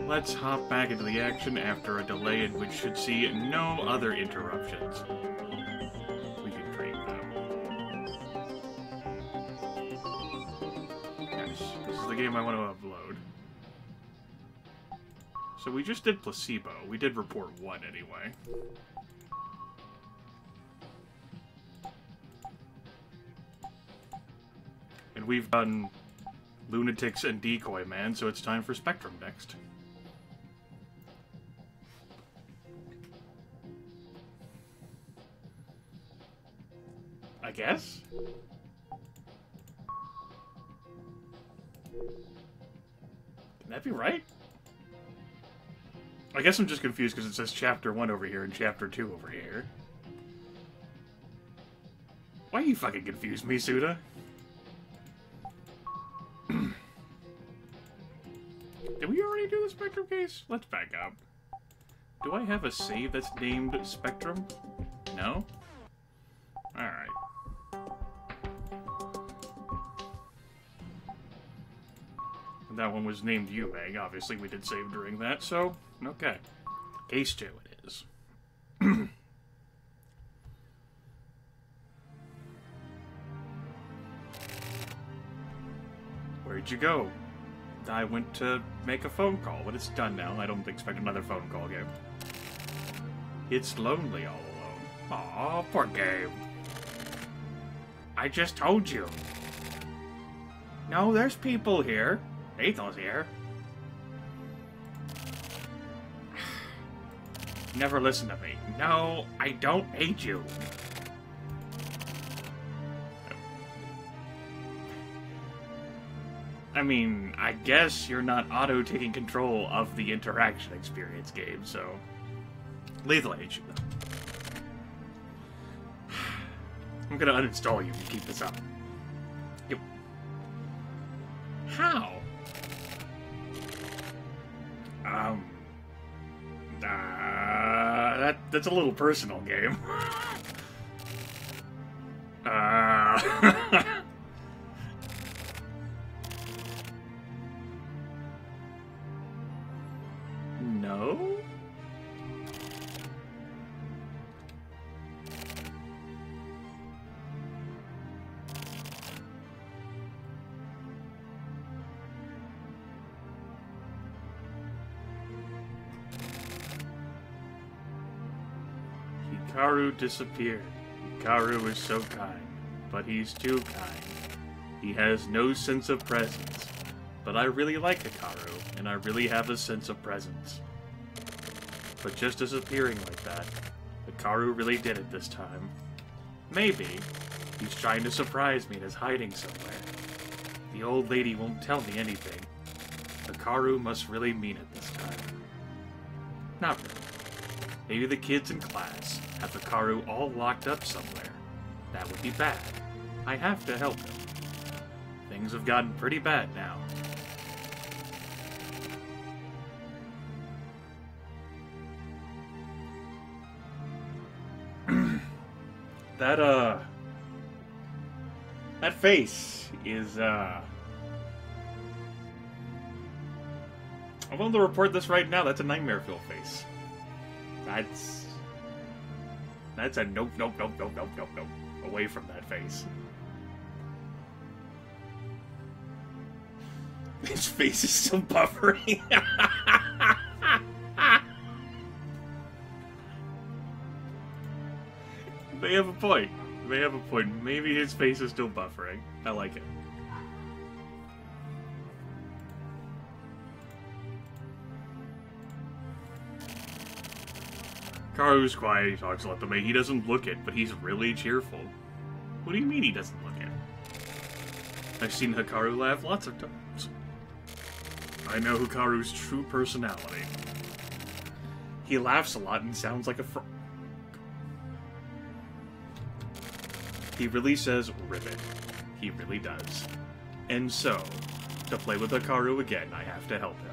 Let's hop back into the action after a delay in which should see no other interruptions. We can trade them. Yes, this is the game I want to upload. So we just did Placebo. We did report 1 anyway. And we've done Lunatics and Decoy Man, so it's time for Spectrum next. I guess? Can that be right? I guess I'm just confused because it says Chapter 1 over here and Chapter 2 over here. Why you fucking confuse me, Suda? Did we already do the Spectrum case? Let's back up. Do I have a save that's named Spectrum? No? Alright. That one was named Yumeg. Obviously, we did save during that, so, okay. Case 2 it is. Where'd you go? I went to make a phone call, but it's done now. I don't expect another phone call, Gabe. It's lonely all alone. Aw, poor Gabe. I just told you. No, there's people here. Ethel's here. Never listen to me. No, I don't hate you. I mean, I guess you're not auto-taking control of the interaction experience, Gabe, so... Lethal hate you, though. I'm gonna uninstall you if you keep this up. Yep. How? That's a little personal, game. No? Hikaru disappeared. Hikaru is so kind, but he's too kind. He has no sense of presence. But I really like Hikaru, and I really have a sense of presence. But just disappearing like that, Hikaru really did it this time. Maybe he's trying to surprise me and is hiding somewhere. The old lady won't tell me anything. Hikaru must really mean it this time. Not really. Maybe the kids in class have Hikaru all locked up somewhere. That would be bad. I have to help him. Things have gotten pretty bad now. That face is, I'm willing to report this right now, that's a Nightmare Fuel face. That's a nope. Away from that face. His face is still buffering. They have a point. They have a point. Maybe his face is still buffering. I like it. Karu's quiet, he talks a lot to me. He doesn't look it, but he's really cheerful. What do you mean he doesn't look it? I've seen Hikaru laugh lots of times. I know Hikaru's true personality. He laughs a lot and sounds like a frog. He really says ribbit. He really does. And so, to play with Hikaru again, I have to help him.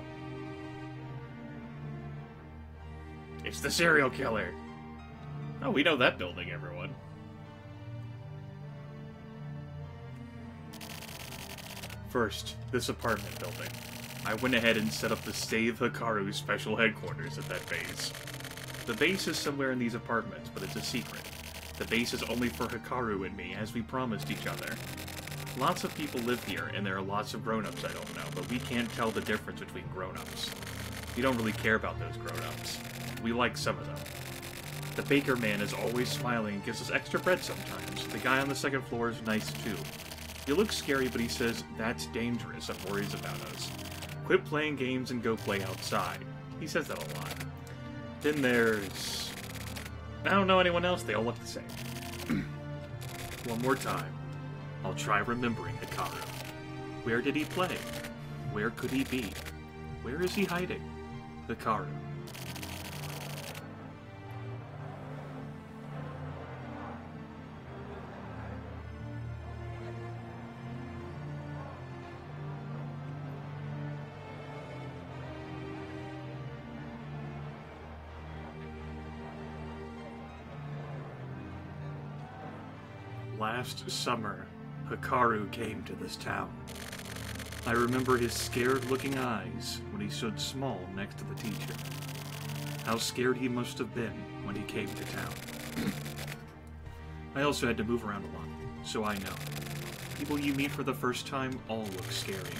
It's the serial killer! Oh, we know that building, everyone. First, this apartment building. I went ahead and set up the Save Hikaru special headquarters at that base. The base is somewhere in these apartments, but it's a secret. The base is only for Hikaru and me, as we promised each other. Lots of people live here, and there are lots of grown-ups I don't know, but we can't tell the difference between grown-ups. We don't really care about those grown-ups. We like some of them. The baker man is always smiling and gives us extra bread sometimes. The guy on the second floor is nice too. He looks scary, but he says, "That's dangerous," and worries about us. Quit playing games and go play outside. He says that a lot. Then there's... I don't know anyone else, they all look the same. One more time. I'll try remembering Hikaru. Where did he play? Where could he be? Where is he hiding? Hikaru. Last summer, Hikaru came to this town. I remember his scared-looking eyes when he stood small next to the teacher. How scared he must have been when he came to town. I also had to move around a lot, so I know. People you meet for the first time all look scary.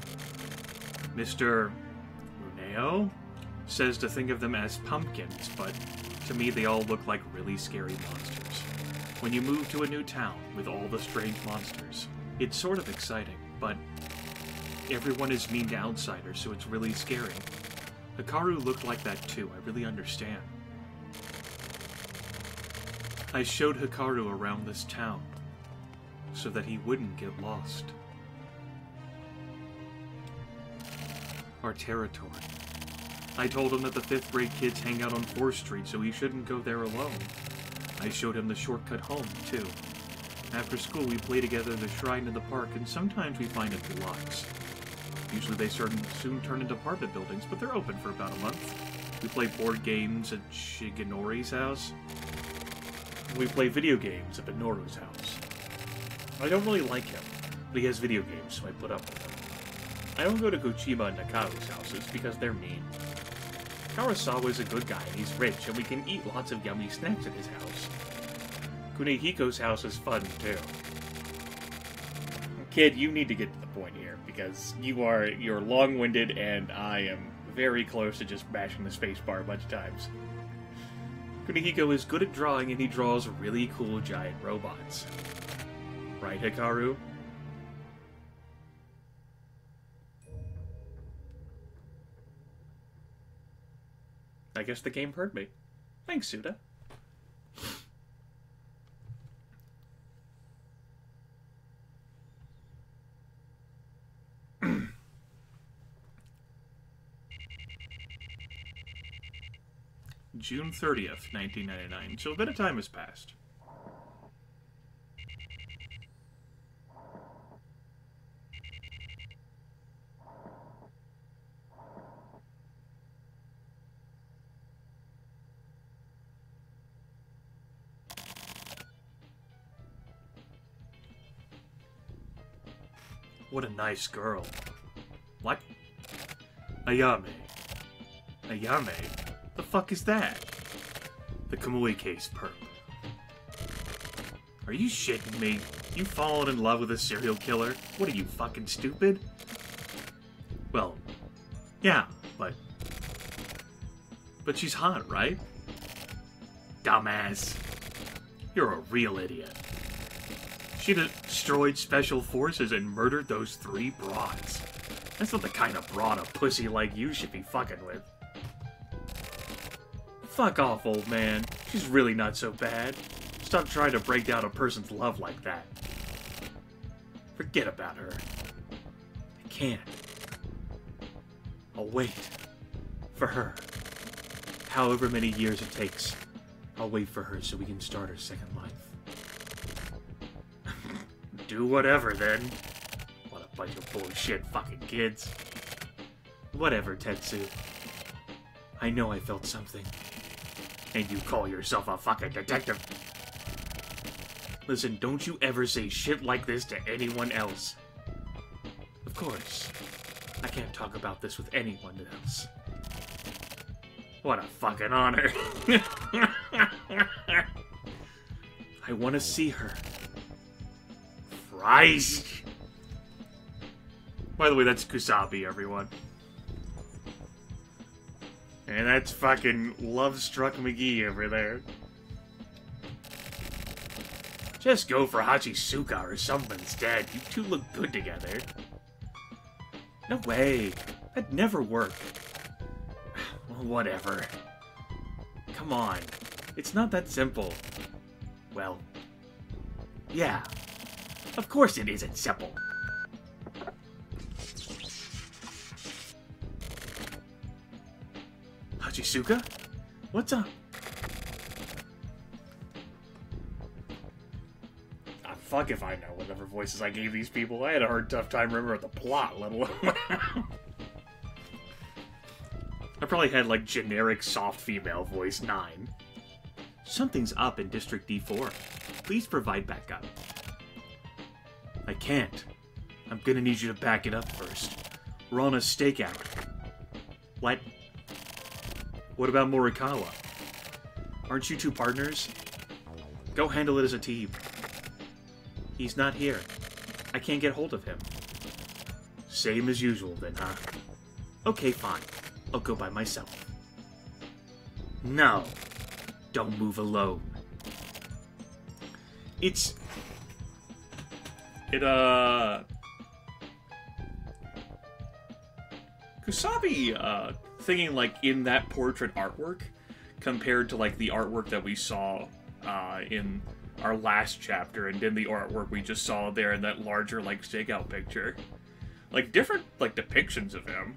Mr. Runeo says to think of them as pumpkins, but to me they all look like really scary monsters. When you move to a new town with all the strange monsters, it's sort of exciting, but everyone is mean to outsiders, so it's really scary. Hikaru looked like that too, I really understand. I showed Hikaru around this town, so that he wouldn't get lost. Our territory. I told him that the 5th grade kids hang out on 4th Street, so he shouldn't go there alone. I showed him the shortcut home, too. After school, we play together at the shrine in the park, and sometimes we find empty lots. Usually they soon turn into apartment buildings, but they're open for about a month. We play board games at Shigenori's house. We play video games at Minoru's house. I don't really like him, but he has video games, so I put up with him. I don't go to Gochima and Nakaru's houses because they're mean. Karasawa is a good guy, and he's rich, and we can eat lots of yummy snacks at his house. Kunihiko's house is fun, too. Kid, you need to get to the point here, because you're long-winded, and I am very close to just mashing the spacebar a bunch of times. Kunihiko is good at drawing, and he draws really cool giant robots. Right, Hikaru? I guess the game heard me. Thanks, Suda. June 30th, 1999, so a bit of time has passed. What a nice girl. What? Ayame. Ayame? The fuck is that? The Kamui case perp. Are you shitting me? You fallen in love with a serial killer? What are you, fucking stupid? Well, yeah, but she's hot, right? Dumbass. You're a real idiot. She destroyed special forces and murdered those 3 broads. That's not the kind of broad a pussy like you should be fucking with. Fuck off, old man. She's really not so bad. Stop trying to break down a person's love like that. Forget about her. I can't. I'll wait. For her. However many years it takes. I'll wait for her so we can start her second life. Do whatever, then. What a bunch of bullshit fucking kids. Whatever, Tetsu. I know I felt something. And you call yourself a fucking detective. Listen, don't you ever say shit like this to anyone else. Of course. I can't talk about this with anyone else. What a fucking honor. I want to see her. Christ. By the way, that's Kusabi, everyone. And that's fucking Love-Struck McGee over there. Just go for Hachisuka or something instead. You two look good together. No way. That'd never work. Well, whatever. Come on. It's not that simple. Well, yeah. Of course it isn't simple. Hachisuka? What's up? Ah, fuck if I know whatever voices I gave these people. I had a tough time remembering the plot, let alone... I probably had, like, generic soft female voice 9. Something's up in District D4. Please provide backup. I can't. I'm gonna need you to back it up first. We're on a stakeout. What? What about Morikawa? Aren't you two partners? Go handle it as a team. He's not here. I can't get hold of him. Same as usual then, huh? Okay, fine. I'll go by myself. No. Don't move alone. Kusabi, thinking, like, in that portrait artwork, compared to, like, the artwork that we saw, in our last chapter, and in the artwork we just saw there in that larger, like, stakeout picture. Like, different, like, depictions of him.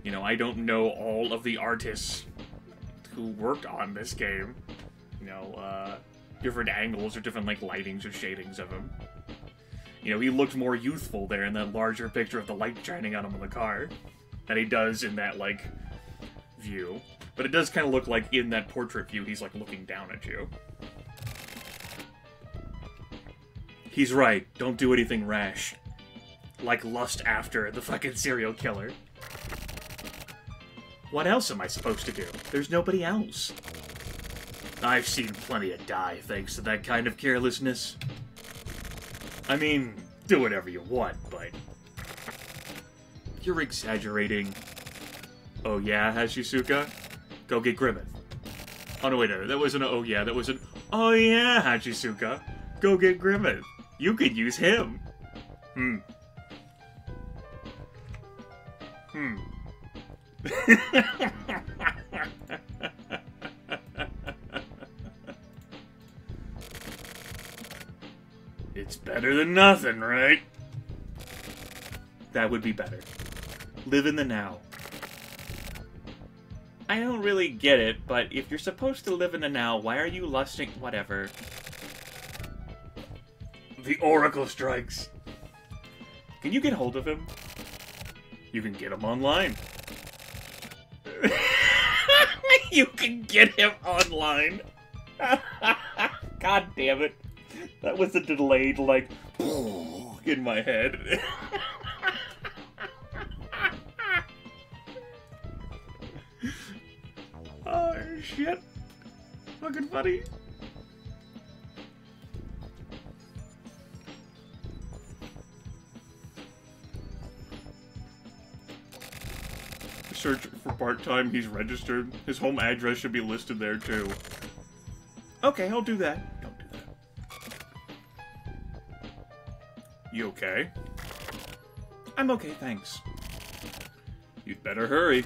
You know, I don't know all of the artists who worked on this game. You know, different angles or different, like, lightings or shadings of him. You know, he looked more youthful there in that larger picture of the light shining on him in the car than he does in that, like, view. But it does kind of look like in that portrait view he's, like, looking down at you. He's right. Don't do anything rash. Like lust after the fucking serial killer. What else am I supposed to do? There's nobody else. I've seen plenty of die thanks to that kind of carelessness. I mean, do whatever you want, but... You're exaggerating. Oh yeah, Hachisuka? Go get Grimith. Oh no, wait, no, that wasn't an oh yeah, that was an oh yeah, Hachisuka. Go get Grimith. You could use him. It's better than nothing, right? That would be better. Live in the now. I don't really get it, but if you're supposed to live in the now, why are you lusting? Whatever. The Oracle strikes. Can you get hold of him? You can get him online. You can get him online. God damn it. That was a delayed, like, in my head. Oh, shit. Fucking funny. Search for part-time, he's registered. His home address should be listed there, too. Okay, I'll do that. Don't do that. You okay? I'm okay, thanks. You'd better hurry.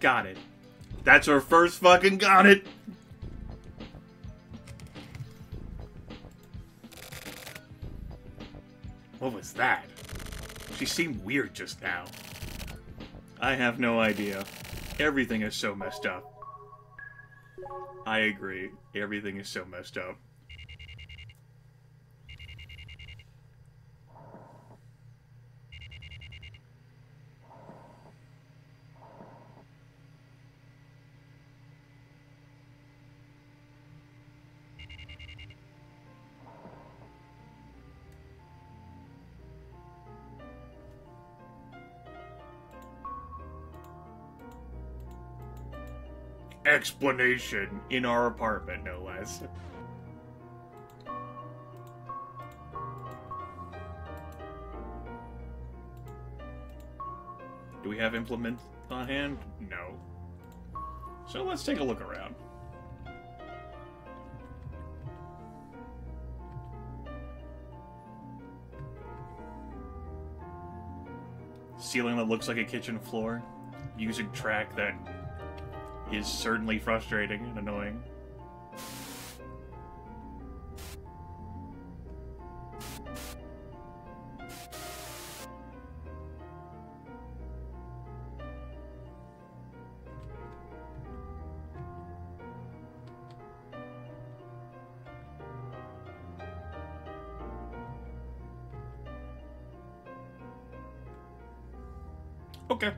Got it. That's her first fucking got it! What was that? She seemed weird just now. I have no idea. Everything is so messed up. I agree. Everything is so messed up. explanation in our apartment, no less. Do we have implements on hand? No. So let's take a look around. Ceiling that looks like a kitchen floor. Music track that is certainly frustrating and annoying. Okay.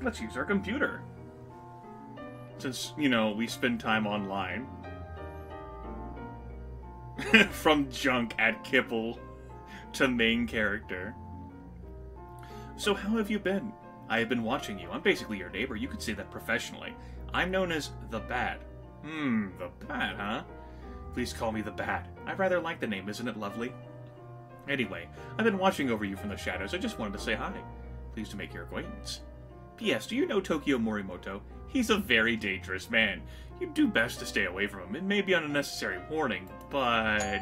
Let's use our computer. Since, you know, we spend time online. From junk at Kipple to main character. So how have you been? I have been watching you. I'm basically your neighbor. You could say that professionally. I'm known as the Bat. The Bat, huh? Please call me the Bat. I rather like the name, isn't it lovely? Anyway, I've been watching over you from the shadows. I just wanted to say hi. Pleased to make your acquaintance. P.S. Do you know Tokyo Morimoto? He's a very dangerous man. You'd do best to stay away from him. It may be an unnecessary warning, but...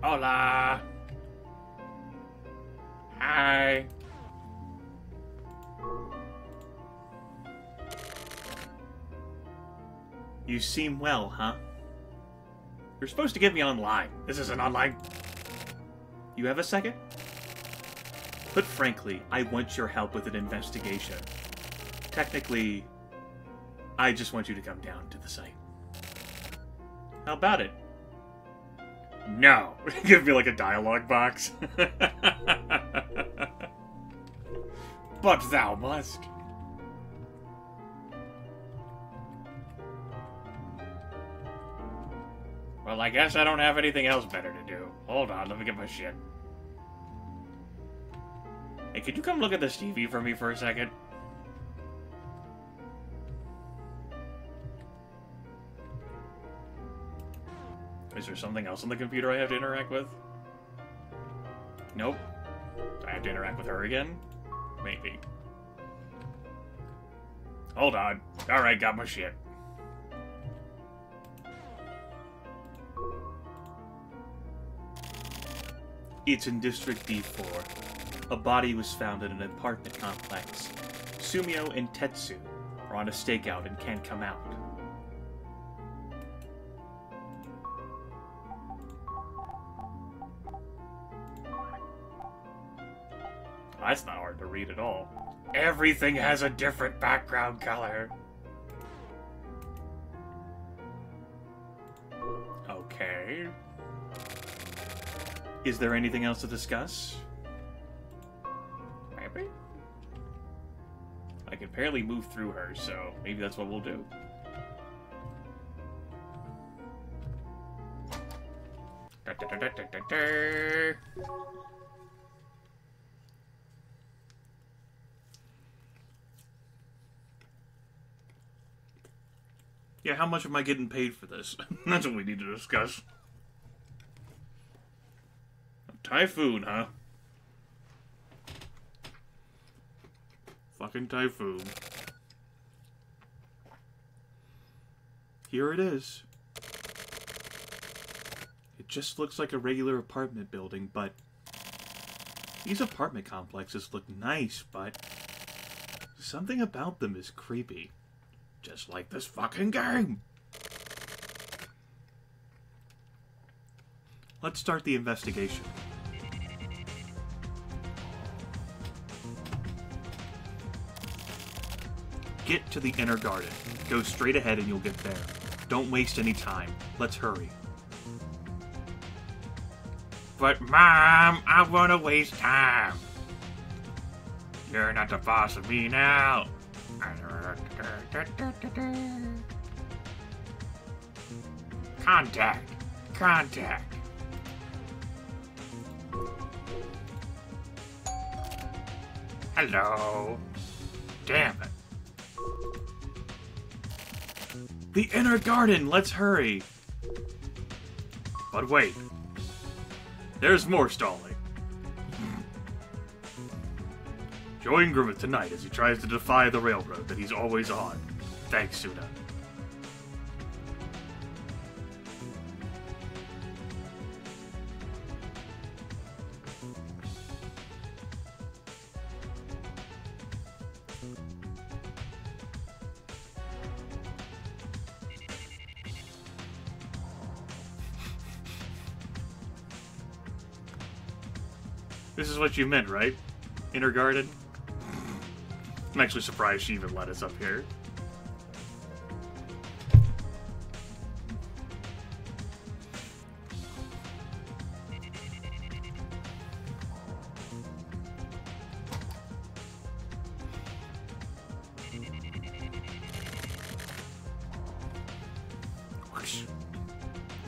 Hola! Hi! You seem well, huh? You're supposed to get me online. This isn't online. You have a second? Put frankly, I want your help with an investigation. Technically, I just want you to come down to the site. How about it? No. Give me like a dialogue box. But thou must. Well, I guess I don't have anything else better to do. Hold on, let me get my shit. Hey, could you come look at this TV for me for a second? Is there something else on the computer I have to interact with? Nope. Do I have to interact with her again? Maybe. Hold on. Alright, got my shit. It's in District D4. A body was found in an apartment complex. Sumio and Tetsu are on a stakeout and can't come out. That's not hard to read at all. Everything has a different background color. Okay. Is there anything else to discuss? Maybe? I can barely move through her, so maybe that's what we'll do. Yeah, how much am I getting paid for this? That's what we need to discuss. Typhoon, huh? Fucking typhoon. Here it is. It just looks like a regular apartment building, but... These apartment complexes look nice, but... Something about them is creepy. Just like this fucking game! Let's start the investigation. Get to the inner garden. Go straight ahead and you'll get there. Don't waste any time. Let's hurry. But Mom, I wanna waste time. You're not the boss of me now. Contact. Contact. Hello. Damn it. The inner garden! Let's hurry! But wait. There's more stalling. Join Grimith tonight as he tries to defy the railroad that he's always on. Thanks, Suna. This is what you meant, right? Inner garden? I'm actually surprised she even let us up here.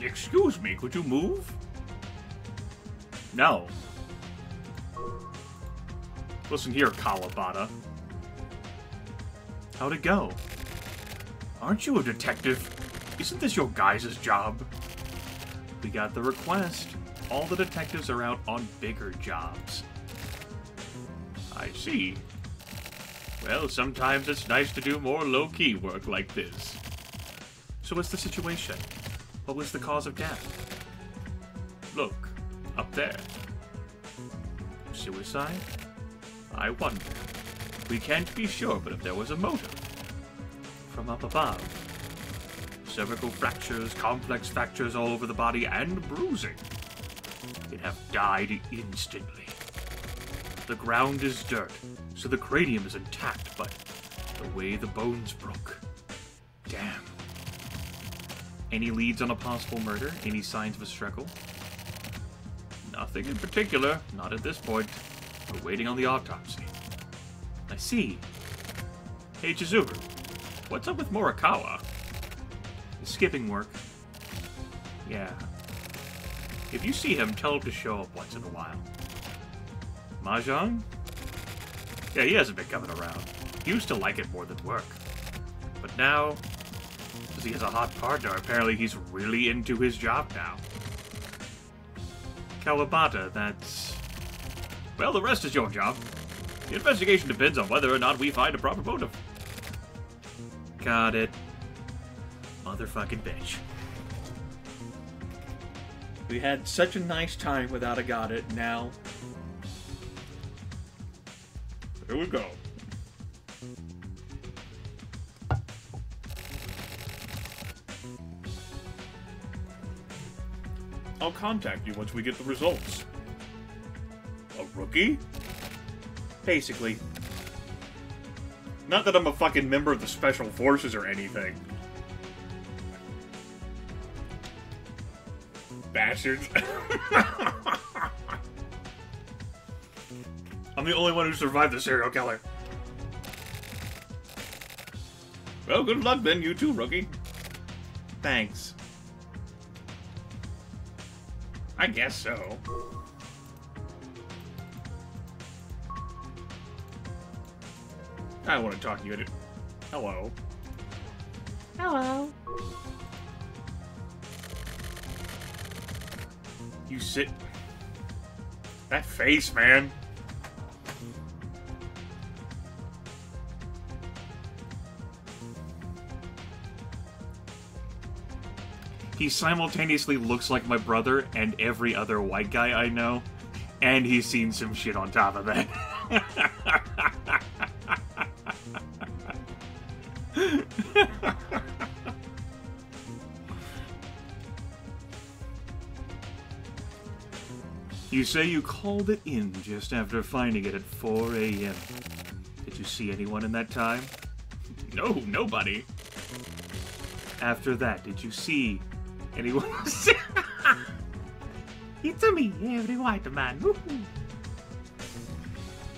Excuse me, could you move? No. Listen here, Kawabata. How'd it go? Aren't you a detective? Isn't this your guys' job? We got the request. All the detectives are out on bigger jobs. I see. Well, sometimes it's nice to do more low-key work like this. So what's the situation? What was the cause of death? Look, up there. Suicide? I wonder. We can't be sure, but if there was a motive. From up above. Cervical fractures, complex fractures all over the body, and bruising. It have died instantly. The ground is dirt, so the cranium is intact, but the way the bones broke. Damn. Any leads on a possible murder? Any signs of a struggle? Nothing in particular, not at this point. We're waiting on the autopsy. I see. Hey, Chizuru, what's up with Morikawa? He's skipping work. Yeah. If you see him, tell him to show up once in a while. Mahjong? Yeah, he hasn't been coming around. He used to like it more than work. But now, because he has a hot partner, apparently he's really into his job now. Kawabata, that's... Well, the rest is your job. The investigation depends on whether or not we find a proper motive. Got it. Motherfucking bitch. We had such a nice time without a got it, now... Here we go. I'll contact you once we get the results. A rookie? Basically. Not that I'm a fucking member of the Special Forces or anything. Bastards. I'm the only one who survived the serial killer. Well, good luck then, you too, rookie. Thanks. I guess so. I want to talk to you. Hello. Hello. You sit... That face, man. He simultaneously looks like my brother and every other white guy I know, and he's seen some shit on top of that. You say you called it in just after finding it at 4 a.m. Did you see anyone in that time? No, nobody. After that, did you see anyone? It's me, every white man.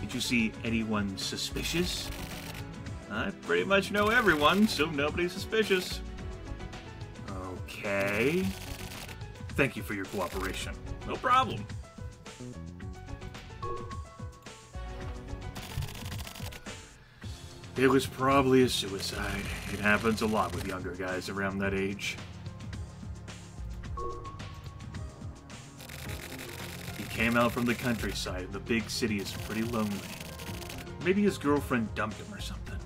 Did you see anyone suspicious? I pretty much know everyone, so nobody's suspicious. Okay. Thank you for your cooperation. No problem. It was probably a suicide. It happens a lot with younger guys around that age. He came out from the countryside, and the big city is pretty lonely. Maybe his girlfriend dumped him or something.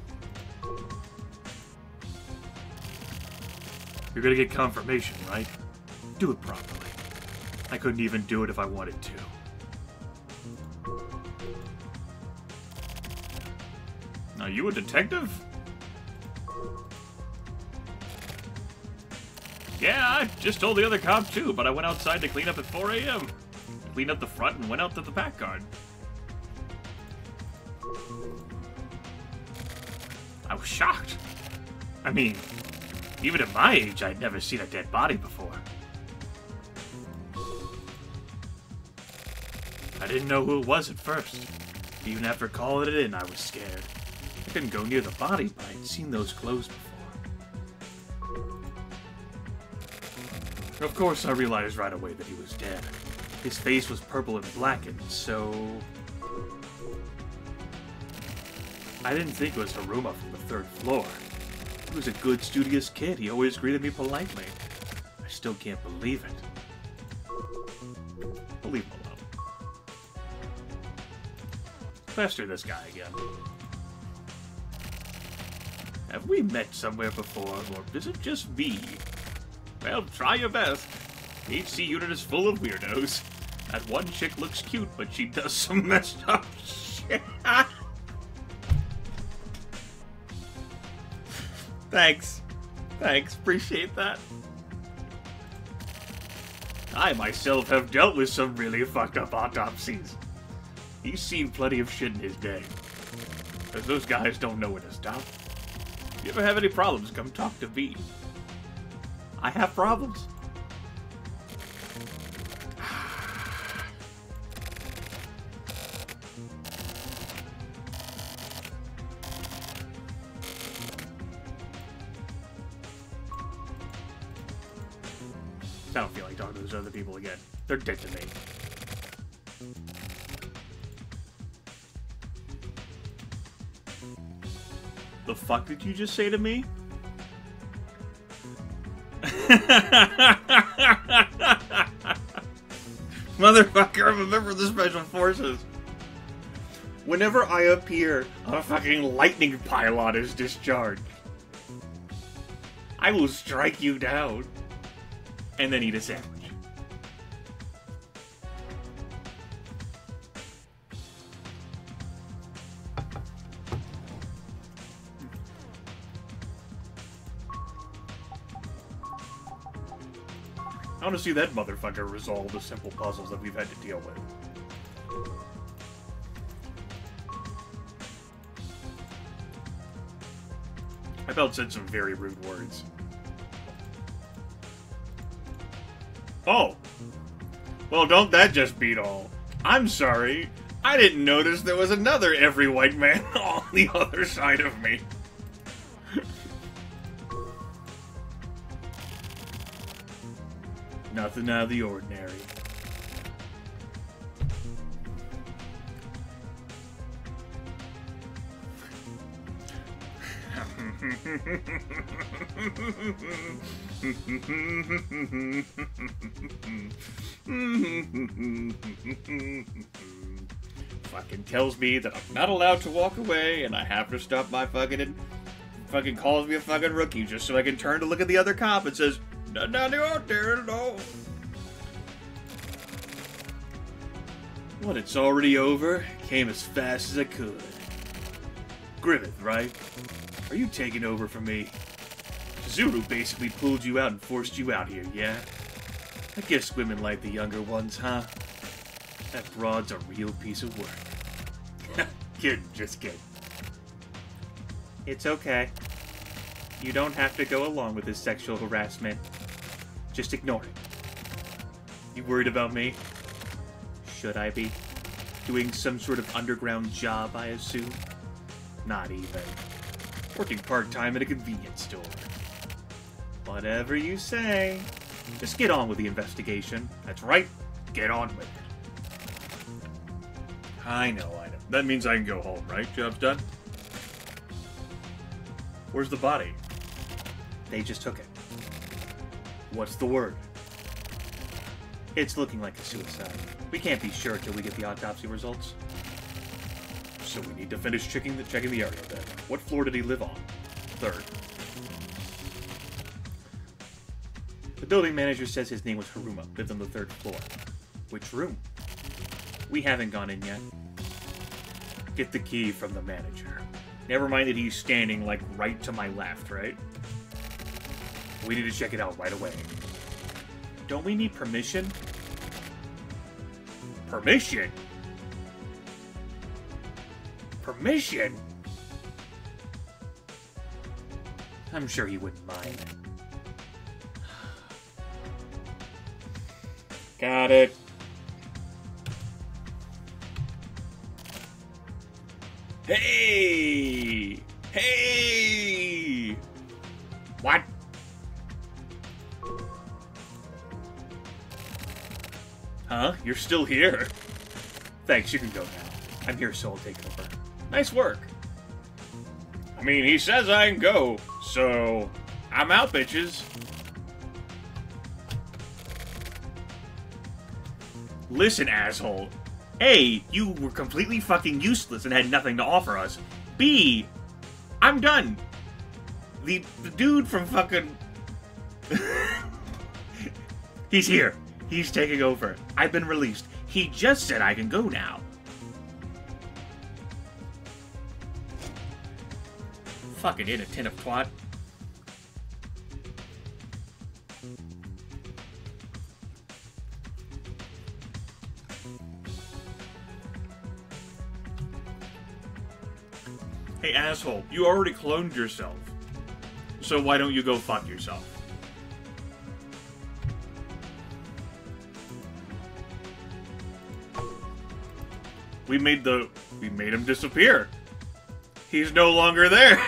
You're gonna get confirmation, right? Do it properly. I couldn't even do it if I wanted to. Are you a detective? Yeah, I just told the other cop too, but I went outside to clean up at 4 a.m. Cleaned up the front and went out to the back yard. I was shocked. I mean, even at my age, I'd never seen a dead body before. I didn't know who it was at first. Even after calling it in, I was scared. I couldn't go near the body, but I'd seen those clothes before. Of course, I realized right away that he was dead. His face was purple and blackened, so... I didn't think it was Haruma from the 3rd floor. He was a good, studious kid. He always greeted me politely. I still can't believe it. I'll leave him alone. Pester this guy again. Have we met somewhere before, or is it just me? Well, try your best. The HC unit is full of weirdos. That one chick looks cute, but she does some messed up shit. Thanks. Thanks, appreciate that. I myself have dealt with some really fucked up autopsies. He's seen plenty of shit in his day. Because those guys don't know when to stop. If you ever have any problems, come talk to me. I have problems. I don't feel like talking to those other people again. They're dead to me. The fuck did you just say to me? Motherfucker, I'm a member of the Special Forces. Whenever I appear, a fucking lightning pylon is discharged. I will strike you down. And then eat a sandwich. I want to see that motherfucker resolve the simple puzzles that we've had to deal with. I felt said some very rude words. Oh. Well, don't that just beat all? I'm sorry. I didn't notice there was another every white man on the other side of me. Nothing out of the ordinary. Fucking tells me that I'm not allowed to walk away and I have to stop my fucking calls me a fucking rookie just so I can turn to look at the other cop and says, "Nothing out there at all." Well, it's already over. Came as fast as I could. Grimith, right? Are you taking over for me? Zuru basically pulled you out and forced you out here, yeah? I guess women like the younger ones, huh? That broad's a real piece of work. Kidding, just kidding. It's okay. You don't have to go along with this sexual harassment. Just ignore it. You worried about me? Should I be? Doing some sort of underground job, I assume? Not even. Working part-time at a convenience store. Whatever you say. Just get on with the investigation. That's right. Get on with it. I know. That means I can go home, right? Job's done? Where's the body? They just took it. What's the word? It's looking like a suicide. We can't be sure till we get the autopsy results. So we need to finish checking the area then. What floor did he live on? 3rd. The building manager says his name was Haruma, lived on the 3rd floor. Which room? We haven't gone in yet. Get the key from the manager. Never mind that he's standing, like, right to my left, right? We need to check it out right away. Don't we need permission? Permission? Permission? I'm sure he wouldn't mind. Got it. Hey! Hey! What? Huh? You're still here? Thanks, you can go now. I'm here, so I'll take over. Nice work. I mean, he says I can go, so I'm out, bitches. Listen, asshole. A, you were completely fucking useless and had nothing to offer us. B, I'm done. The dude from fucking... He's here. He's taking over. I've been released. He just said I can go now. Fucking inattentive twat. Hey, asshole, you already cloned yourself. So why don't you go fuck yourself? We made him disappear. He's no longer there.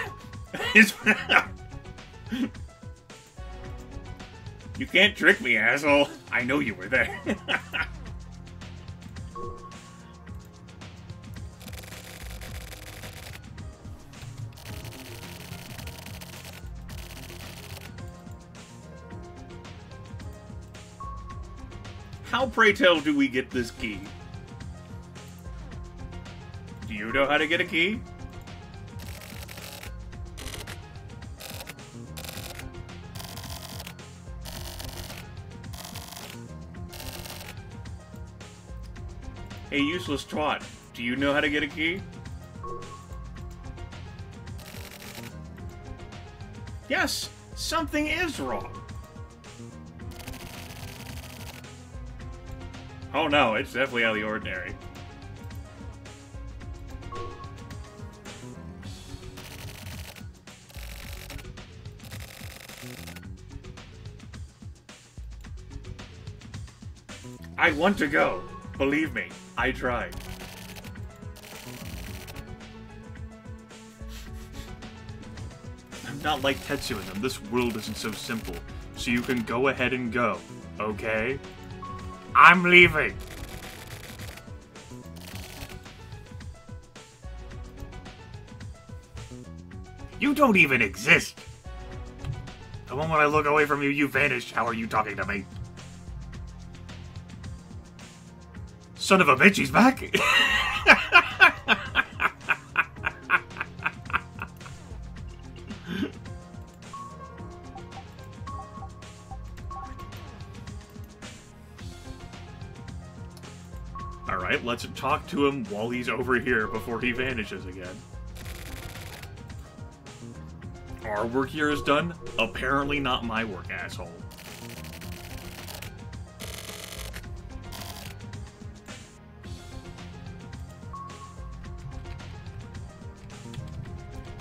You can't trick me, asshole. I know you were there. How, pray tell, do we get this key? Do you know how to get a key? Hey, useless twat. Do you know how to get a key? Yes, something is wrong. Oh no, it's definitely out of the ordinary. I want to go. Believe me, I tried. I'm not like Tetsu and them. This world isn't so simple. So you can go ahead and go, okay? I'm leaving. You don't even exist. The moment I look away from you, you vanish. How are you talking to me? Son of a bitch, he's back! Alright, let's talk to him while he's over here before he vanishes again. Our work here is done? Apparently not my work, asshole.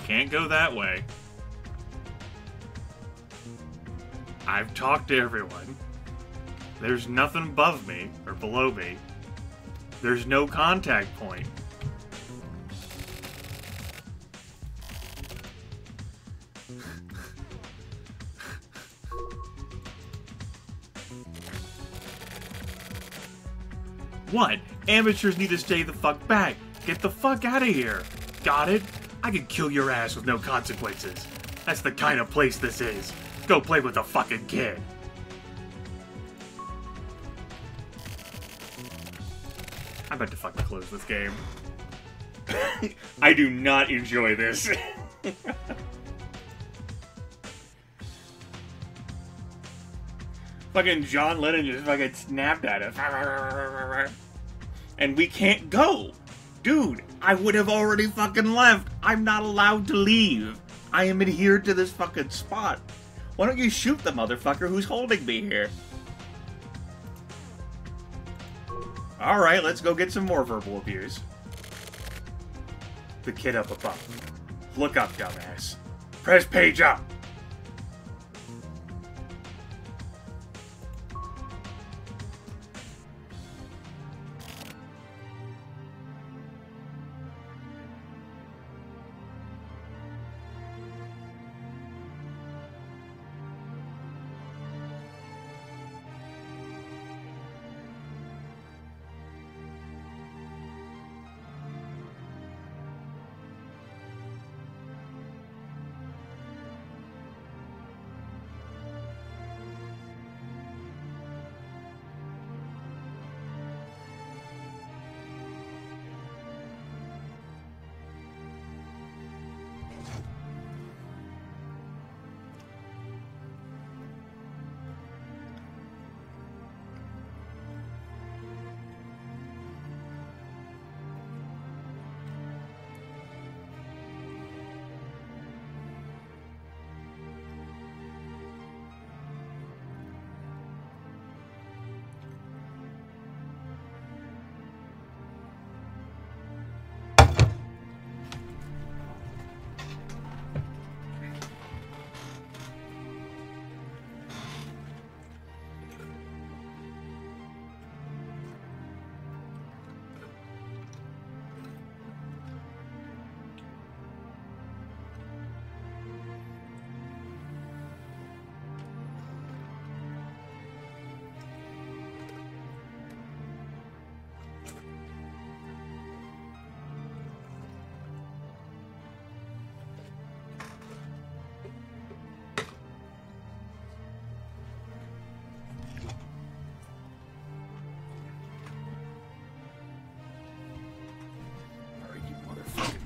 Can't go that way. I've talked to everyone. There's nothing above me, or below me. There's no contact point. What? Amateurs need to stay the fuck back. Get the fuck out of here. Got it? I can kill your ass with no consequences. That's the kind of place this is. Go play with a fucking kid. I'm about to fucking close this game. I do not enjoy this. Fucking John Lennon just fucking snapped at us. And we can't go. Dude, I would have already fucking left. I'm not allowed to leave. I am adhered to this fucking spot. Why don't you shoot the motherfucker who's holding me here? Alright, let's go get some more verbal abuse. The kid up above. Look up, dumbass. Press page up.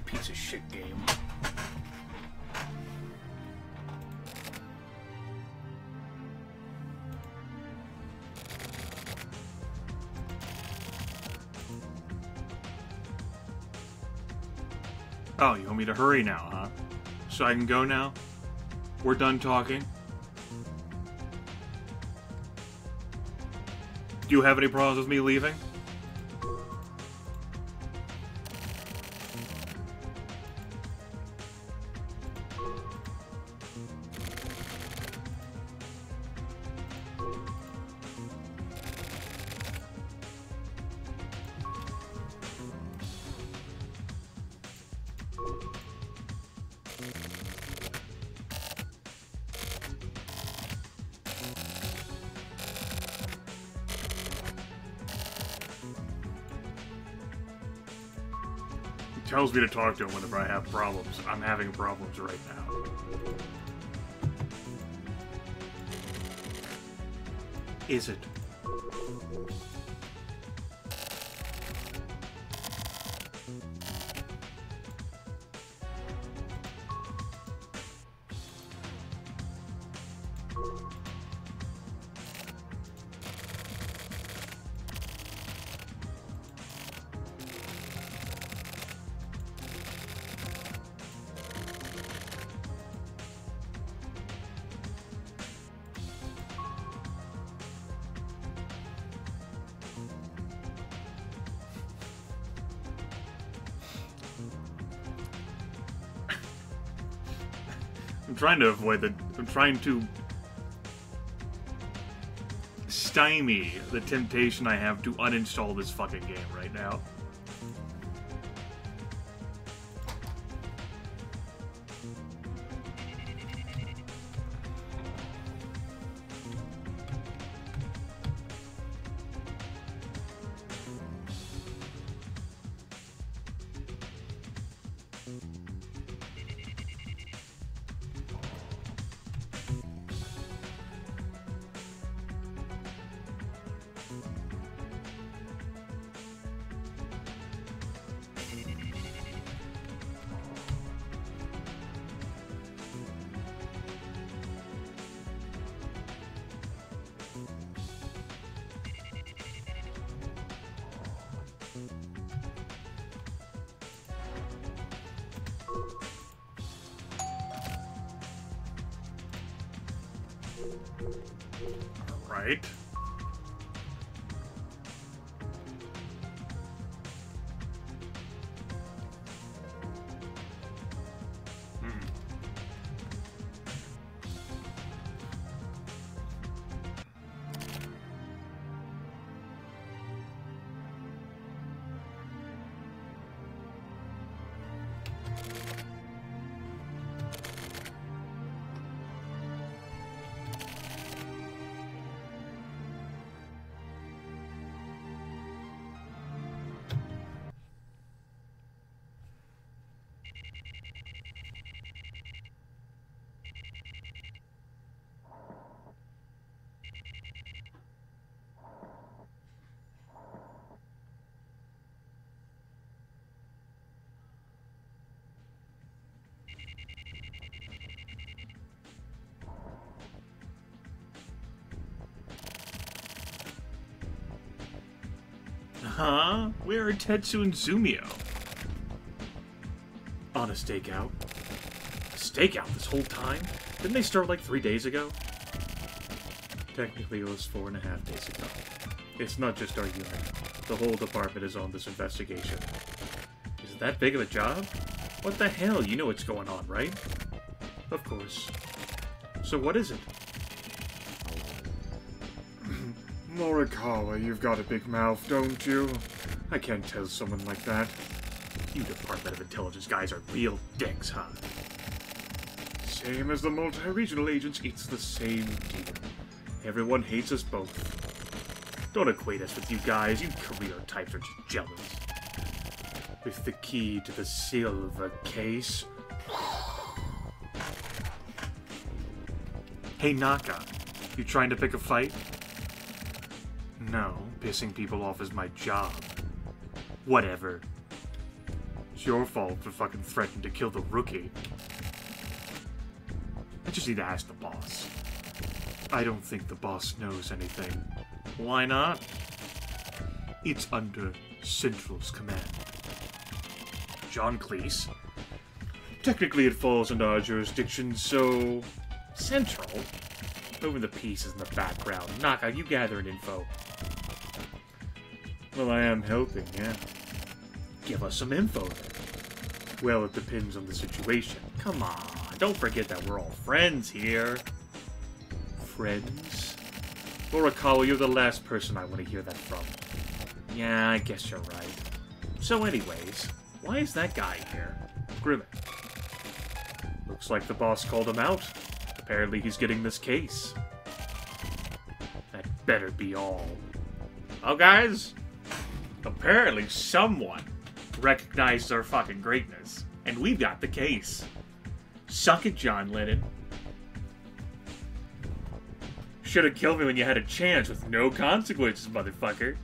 Piece of shit game. Oh, you want me to hurry now, huh? So I can go now? We're done talking? Do you have any problems with me leaving? Tells me to talk to him whenever I have problems. I'm having problems right now. Is it? I'm trying to avoid the... I'm trying to... stymie the temptation I have to uninstall this fucking game right now. Right. Huh? Where are Tetsu and Zumio? On a stakeout. A stakeout this whole time? Didn't they start like 3 days ago? Technically it was 4.5 days ago. It's not just our unit. The whole department is on this investigation. Is it that big of a job? What the hell? You know what's going on, right? Of course. So what is it? Morikawa, you've got a big mouth, don't you? I can't tell someone like that. You Department of Intelligence guys are real dicks, huh? Same as the multi-regional agents, it's the same deal. Everyone hates us both. Don't equate us with you guys. You career types are just jealous. With the key to the silver case. Hey, Naka. You trying to pick a fight? No, pissing people off is my job. Whatever. It's your fault for fucking threatening to kill the rookie. I just need to ask the boss. I don't think the boss knows anything. Why not? It's under Central's command. John Cleese? Technically it falls under our jurisdiction, so... Central? Moving the pieces in the background. Naka, you gathering info. Well, I am helping, yeah. Give us some info then. Well, it depends on the situation. Come on, don't forget that we're all friends here. Friends? Morikawa, you're the last person I want to hear that from. Yeah, I guess you're right. So anyways, why is that guy here? Grimith. Looks like the boss called him out. Apparently he's getting this case. That better be all. Well, guys, apparently someone recognized our fucking greatness, and we've got the case. Suck it, John Lennon. Should have killed me when you had a chance with no consequences, motherfucker.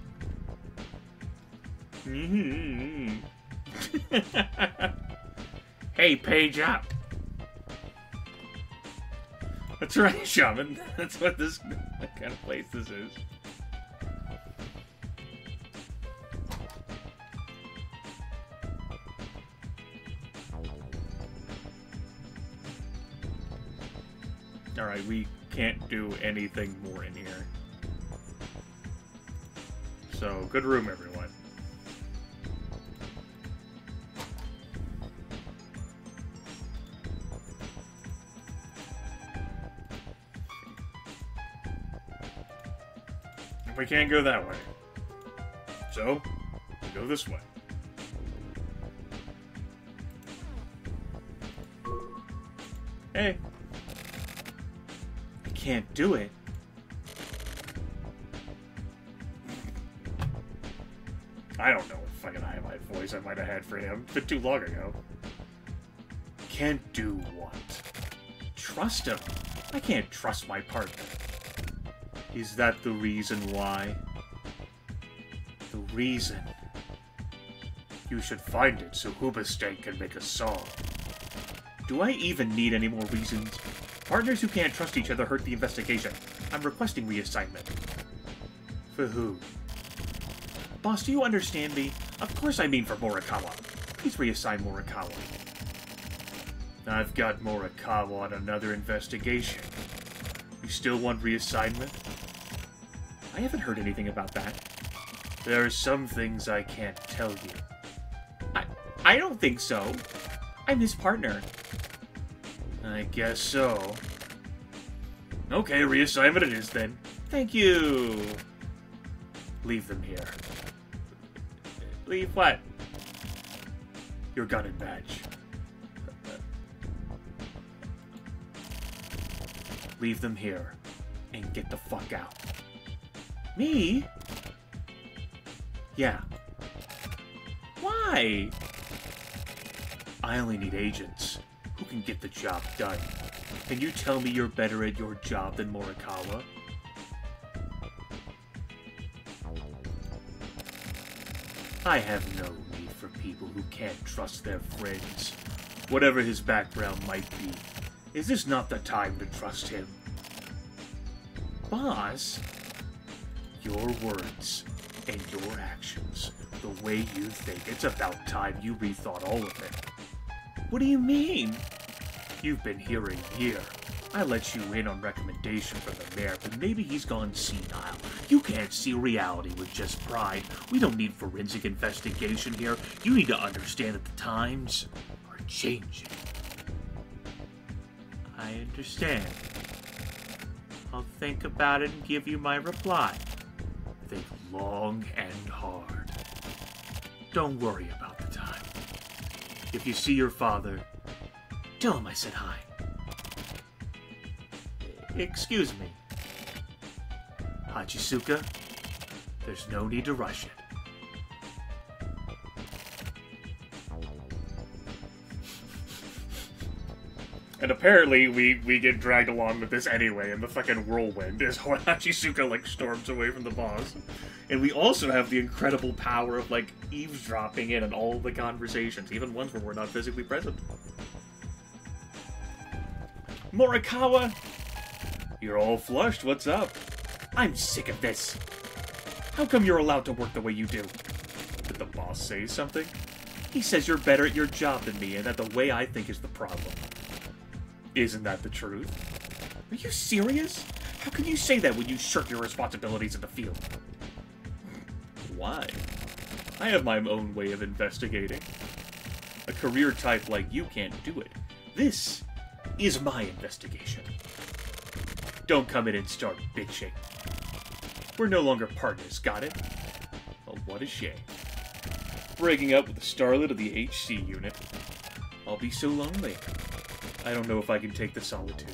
Hey, page up. That's right, Shaman. That's what this kind of place this is. Alright, we can't do anything more in here. So, good room, everyone. we can't go that way. So, we go this way. Hey. I can't do it. I don't know what fucking highlight voice I might have had for him. It's been too long ago. Can't do what? Trust him. I can't trust my partner. Is that the reason why? The reason? You should find it so Hoobastank can make a song. Do I even need any more reasons? Partners who can't trust each other hurt the investigation. I'm requesting reassignment. For who? Boss, do you understand me? Of course I mean for Morikawa. Please reassign Morikawa. I've got Morikawa on another investigation. You still want reassignment? I haven't heard anything about that. There are some things I can't tell you. I don't think so. I'm his partner. I guess so. Okay, reassignment it is then. Thank you. Leave them here. Leave what? Your gun and badge. Leave them here and get the fuck out. Me? Yeah. Why? I only need agents who can get the job done. Can you tell me you're better at your job than Morikawa? I have no need for people who can't trust their friends, whatever his background might be. Is this not the time to trust him? Boss? Your words and your actions, the way you think, it's about time you rethought all of it. What do you mean? You've been here a year. I let you in on recommendation from the mayor, but maybe he's gone senile. You can't see reality with just pride. We don't need forensic investigation here. You need to understand that the times are changing. I understand. I'll think about it and give you my reply. Think long and hard. Don't worry about the time. If you see your father, tell him I said hi. Excuse me. Hachisuka, there's no need to rush it. And apparently we get dragged along with this anyway, and the fucking whirlwind is when Hachisuka, like, storms away from the boss. And we also have the incredible power of, like, eavesdropping in on all the conversations, even ones where we're not physically present. Morikawa! You're all flushed, what's up? I'm sick of this. How come you're allowed to work the way you do? Did the boss say something? He says you're better at your job than me, and that the way I think is the problem. Isn't that the truth? Are you serious? How can you say that when you shirk your responsibilities in the field? Why? I have my own way of investigating. A career type like you can't do it. This is my investigation. Don't come in and start bitching. We're no longer partners, got it? Well, what a shame. Breaking up with the starlet of the HC unit. I'll be so lonely. I don't know if I can take the solitude.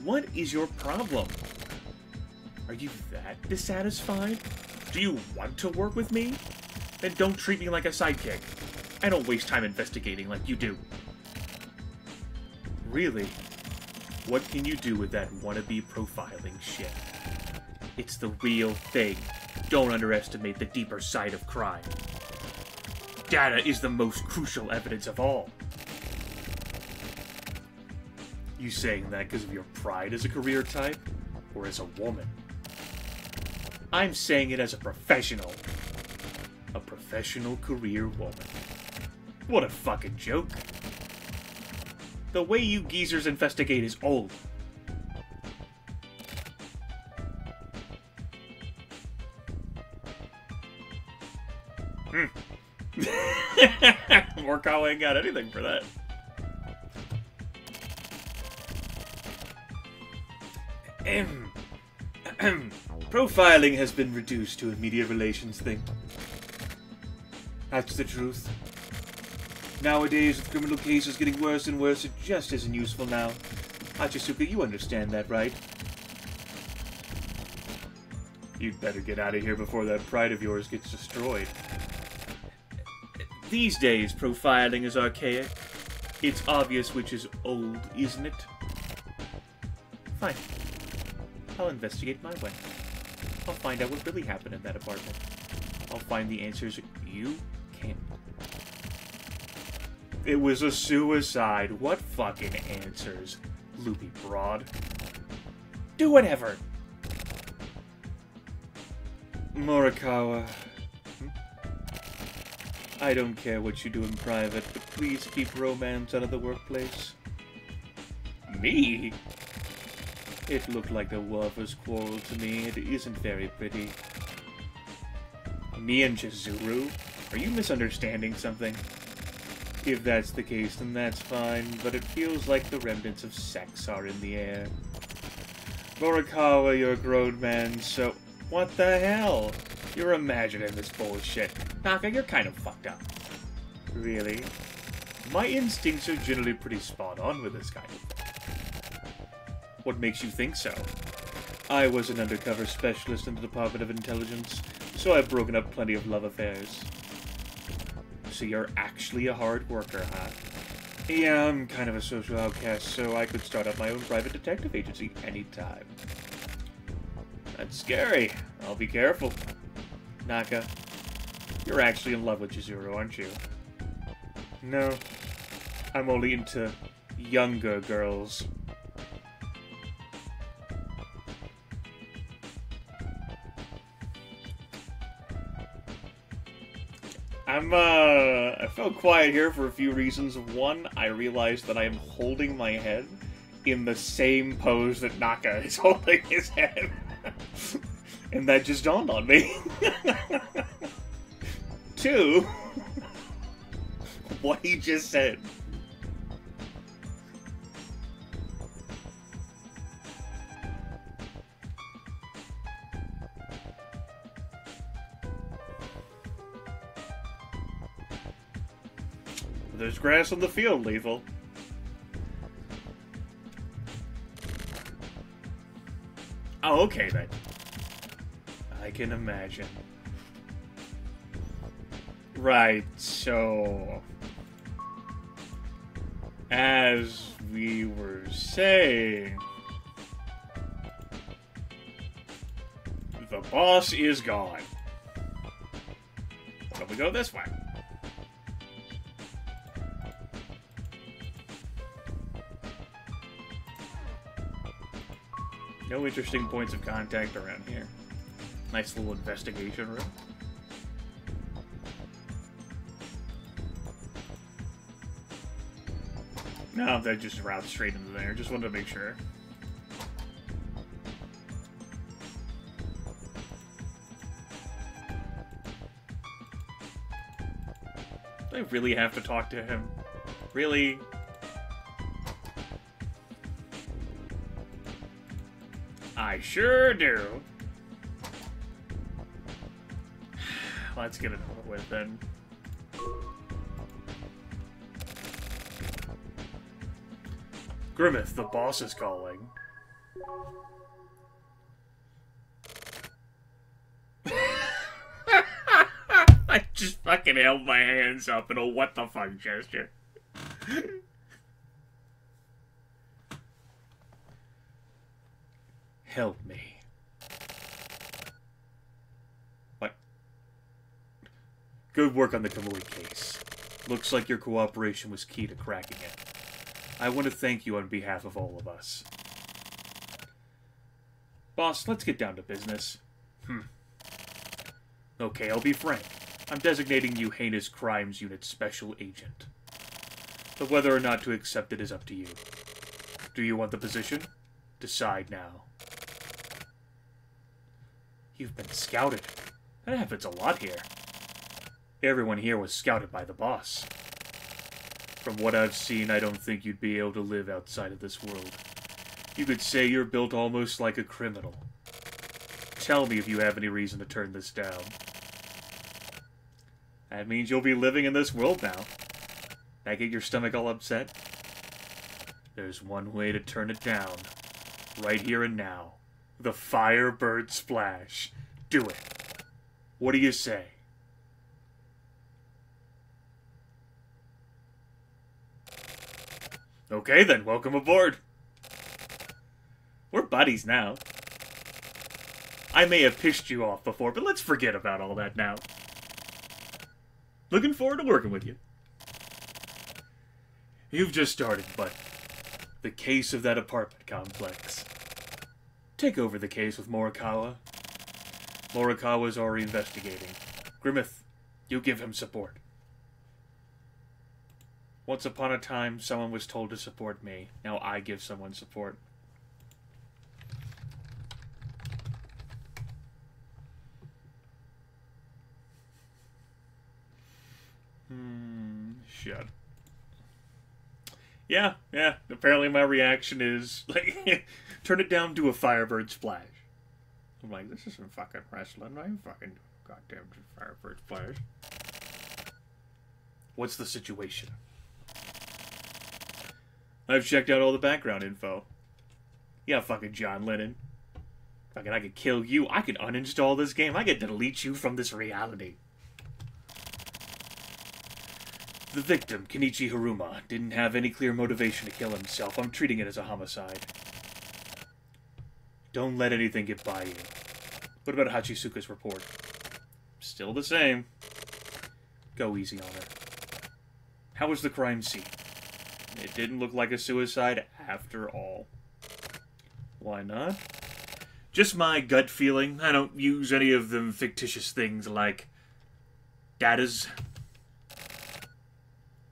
What is your problem? Are you that dissatisfied? Do you want to work with me? Then don't treat me like a sidekick. I don't waste time investigating like you do. Really? What can you do with that wannabe profiling shit? It's the real thing. Don't underestimate the deeper side of crime. Data is the most crucial evidence of all. You saying that because of your pride as a career type? Or as a woman? I'm saying it as a professional. A professional career woman. What a fucking joke. The way you geezers investigate is old. Morikawa ain't got anything for that. Profiling has been reduced to a media relations thing. That's the truth. Nowadays, with criminal cases getting worse and worse, it just isn't useful now. Hachisuka, you understand that, right? You'd better get out of here before that pride of yours gets destroyed. These days, profiling is archaic. It's obvious which is old, isn't it? Fine. I'll investigate my way. I'll find out what really happened in that apartment. I'll find the answers you can't. It was a suicide. What fucking answers, loopy broad? Do whatever. Morikawa. I don't care what you do in private, but please keep romance out of the workplace. Me? It looked like a lover's quarrel to me. It isn't very pretty. Me and Chizuru? Are you misunderstanding something? If that's the case, then that's fine, but it feels like the remnants of sex are in the air. Morikawa, you're a grown man, so... What the hell? You're imagining this bullshit. Naka, you're kind of fucked up. Really? My instincts are generally pretty spot on with this kind of thing. What makes you think so? I was an undercover specialist in the Department of Intelligence, so I've broken up plenty of love affairs. So you're actually a hard worker, huh? Yeah, I'm kind of a social outcast, so I could start up my own private detective agency anytime. That's scary. I'll be careful. Naka, you're actually in love with Chizuru, aren't you? No. I'm only into younger girls. I felt quiet here for a few reasons. One, I realized that I am holding my head in the same pose that Naka is holding his head. And that just dawned on me. Two, what he just said. There's grass on the field, Lethal. Oh, okay then. I can imagine. Right, so... As we were saying... The boss is gone. Why don't we go this way? No interesting points of contact around here. Nice little investigation room. No, they just route straight into there. Just wanted to make sure. Do I really have to talk to him? Really? I sure do. Let's get it over with then. Grimith, the boss is calling. I just fucking held my hands up in a what the fuck gesture. Help me. What? Good work on the Kamui case. Looks like your cooperation was key to cracking it. I want to thank you on behalf of all of us. Boss, let's get down to business. Okay, I'll be frank. I'm designating you Heinous Crimes Unit Special Agent. But whether or not to accept it is up to you. Do you want the position? Decide now. You've been scouted. That happens a lot here. Everyone here was scouted by the boss. From what I've seen, I don't think you'd be able to live outside of this world. You could say you're built almost like a criminal. tell me if you have any reason to turn this down. That means you'll be living in this world now. That get your stomach all upset? There's one way to turn it down. Right here and now. The Firebird Splash. Do it. What do you say? Okay then, welcome aboard. We're buddies now. I may have pissed you off before, but let's forget about all that now. Looking forward to working with you. You've just started, but the case of that apartment complex. Take over the case with Morikawa. Morikawa's already investigating. Grimith, you give him support. Once upon a time, someone was told to support me. Now I give someone support. Shit. Yeah. Apparently my reaction is, like, turn it down to a Firebird Splash. I'm like, this isn't fucking wrestling. I ain't fucking goddamn Firebird Splash. What's the situation? I've checked out all the background info. Yeah, fucking John Lennon. Fucking, I could kill you. I could uninstall this game. I could delete you from this reality. The victim, Kenichi Haruma, didn't have any clear motivation to kill himself. I'm treating it as a homicide. Don't let anything get by you. What about Hachisuka's report? Still the same. Go easy on her. How was the crime scene? It didn't look like a suicide after all. Why not? Just my gut feeling. I don't use any of them fictitious things like datas.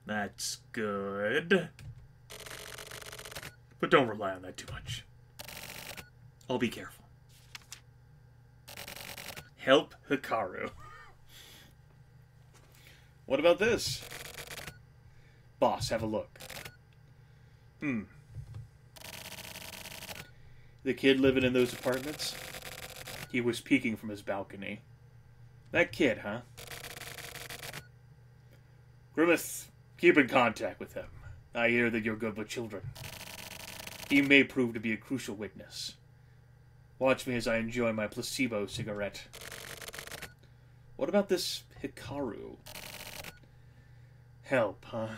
That's good. But don't rely on that too much. I'll be careful. Help Hikaru. What about this? Boss, have a look. The kid living in those apartments? He was peeking from his balcony. That kid, huh? Grimith, keep in contact with him. I hear that you're good with children. He may prove to be a crucial witness. Watch me as I enjoy my placebo cigarette. What about this Hikaru? Help, huh?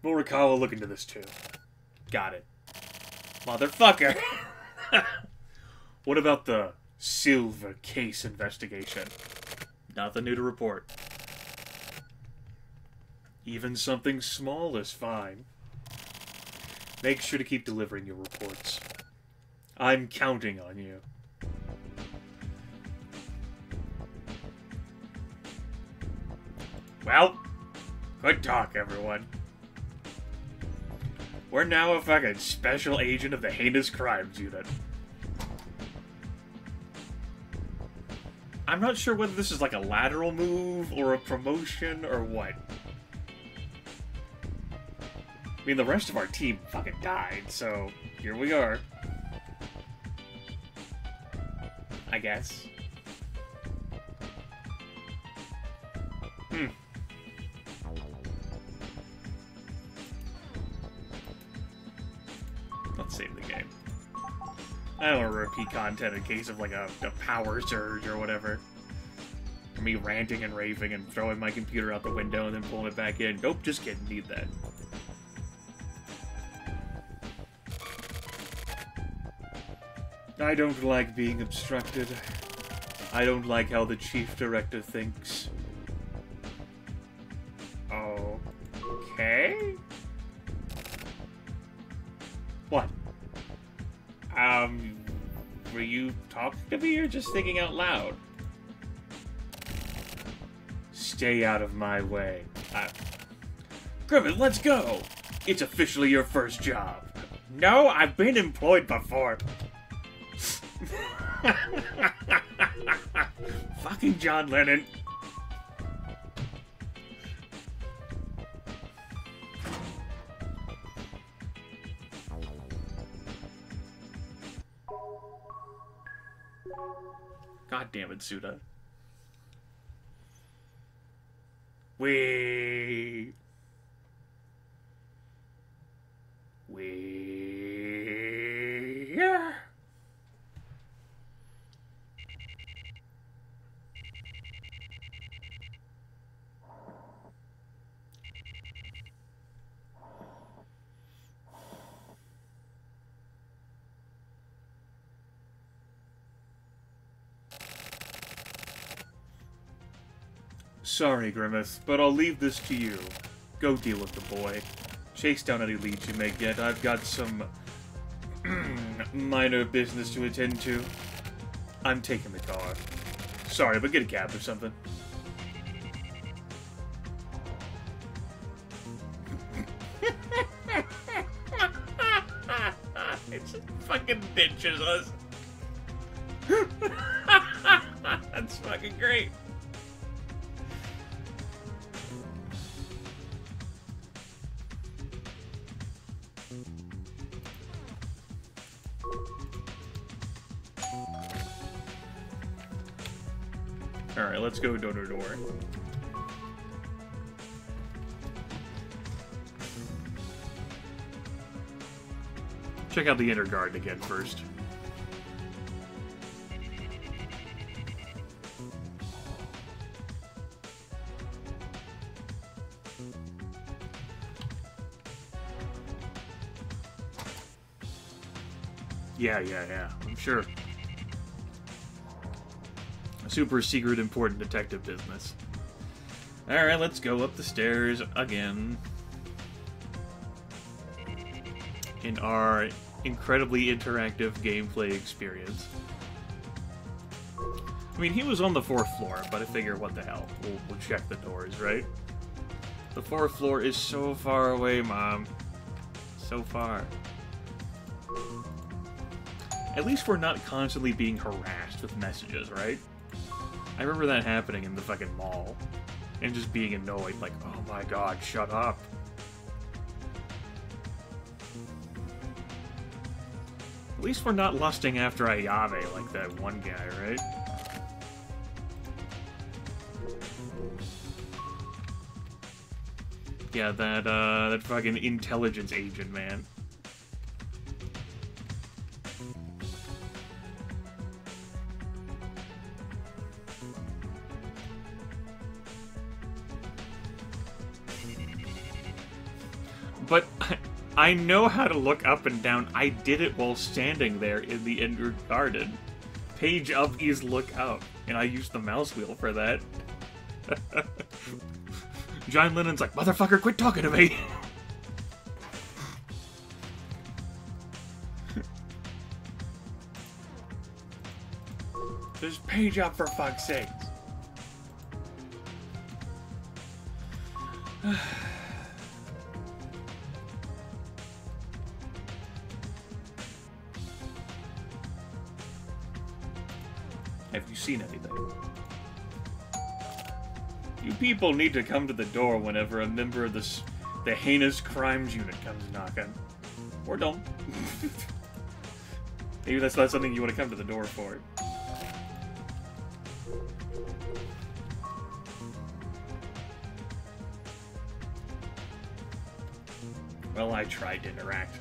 Morikawa look into this too. Got it. Motherfucker! What about the silver case investigation? Nothing new to report. Even something small is fine. Make sure to keep delivering your reports. I'm counting on you. Well, good talk, everyone. We're now a fucking special agent of the Heinous Crimes Unit. I'm not sure whether this is like a lateral move or a promotion or what. I mean, the rest of our team fucking died, so here we are. I guess. Let's save the game. I don't want to repeat content in case of like a power surge or whatever. Me ranting and raving and throwing my computer out the window and then pulling it back in. Nope, just kidding. Need that. I don't like being obstructed. I don't like how the chief director thinks. Okay? What? Were you talking to me or just thinking out loud? Stay out of my way. Grimith, let's go! It's officially your first job. No, I've been employed before. Fucking John Lennon. God damn it, Suda. Wee. Yeah. Sorry, Grimith, but I'll leave this to you. Go deal with the boy. Chase down any leads you may get. I've got some minor business to attend to. I'm taking the car. Sorry, but get a cab or something. It just fucking ditches us. That's fucking great. Alright, let's go door to door. Check out the inner garden again first. Yeah, I'm sure. A super secret important detective business. Alright, let's go up the stairs again. In our incredibly interactive gameplay experience. I mean, he was on the 4th floor, but I figure, what the hell? We'll check the doors, right? The 4th floor is so far away, Mom. So far. At least we're not constantly being harassed with messages, right? I remember that happening in the fucking mall. And just being annoyed, like, oh my god, shut up. At least we're not lusting after Ayave like that one guy, right? Yeah, that fucking intelligence agent, man. But I know how to look up and down. I did it while standing there in the inner garden. Page up is look up. And I used the mouse wheel for that. John Lennon's like, motherfucker, quit talking to me! Just page up for fuck's sakes. Have you seen anything? You people need to come to the door whenever a member of the heinous crimes unit comes knocking. Or don't. Maybe that's not something you want to come to the door for. Well, I tried to interact.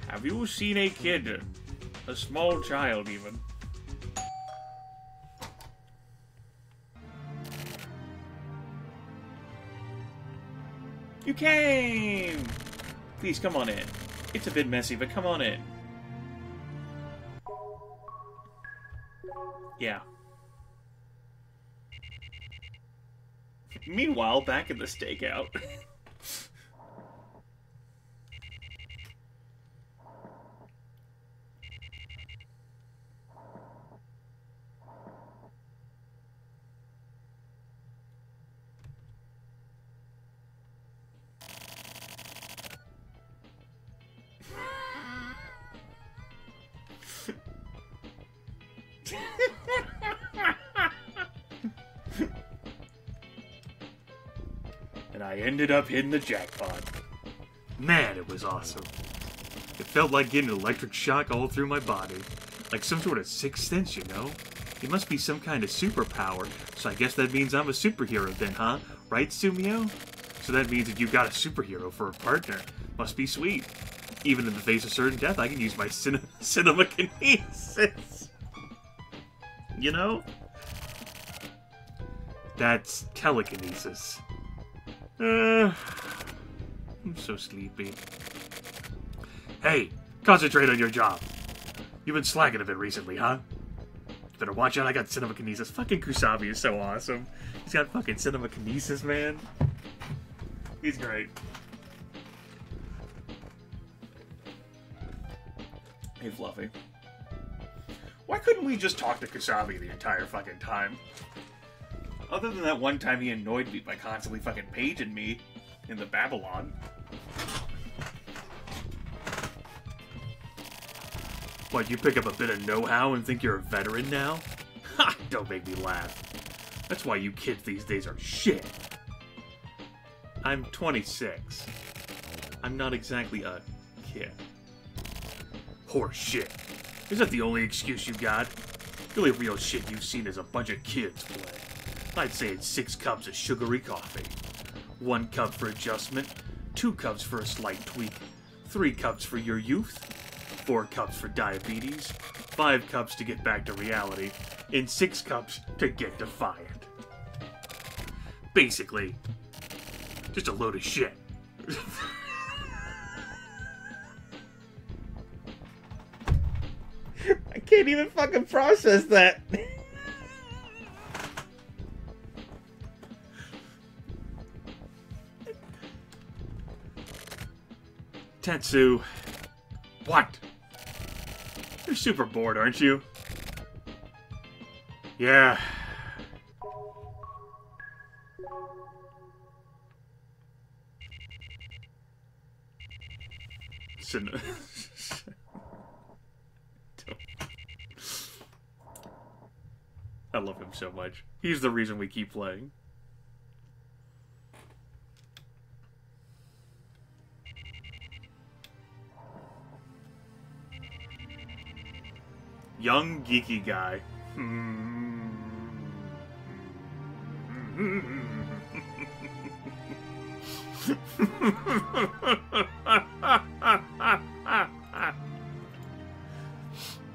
Have you seen a kid? A small child, even. You came! Please, come on in. It's a bit messy, but come on in. Yeah. Meanwhile, back in the stakeout. I ended up hitting the jackpot. Man, it was awesome. It felt like getting an electric shock all through my body. Like some sort of sixth sense, you know? It must be some kind of superpower, so I guess that means I'm a superhero then, huh? Right, Sumio? So that means that you got a superhero for a partner. Must be sweet. Even in the face of certain death, I can use my cinema kinesis. You know? That's telekinesis. I'm so sleepy. Hey, concentrate on your job. You've been slacking a bit recently, huh? Better watch out, I got cinema kinesis. Fucking Kusabi is so awesome. He's got fucking cinema kinesis, man. He's great. Hey, Fluffy. Why couldn't we just talk to Kusabi the entire fucking time? Other than that one time he annoyed me by constantly fucking paging me in the Babylon. What, you pick up a bit of know-how and think you're a veteran now? Ha! Don't make me laugh. That's why you kids these days are shit. I'm 26. I'm not exactly a kid. Horse shit. Is that the only excuse you got? The only real shit you've seen is a bunch of kids play. I'd say it's 6 cups of sugary coffee. 1 cup for adjustment, 2 cups for a slight tweak, 3 cups for your youth, 4 cups for diabetes, 5 cups to get back to reality, and 6 cups to get defiant. Basically, just a load of shit. I can't even fucking process that. Tetsu. What? You're super bored, aren't you? Yeah. I love him so much. He's the reason we keep playing. Young geeky guy.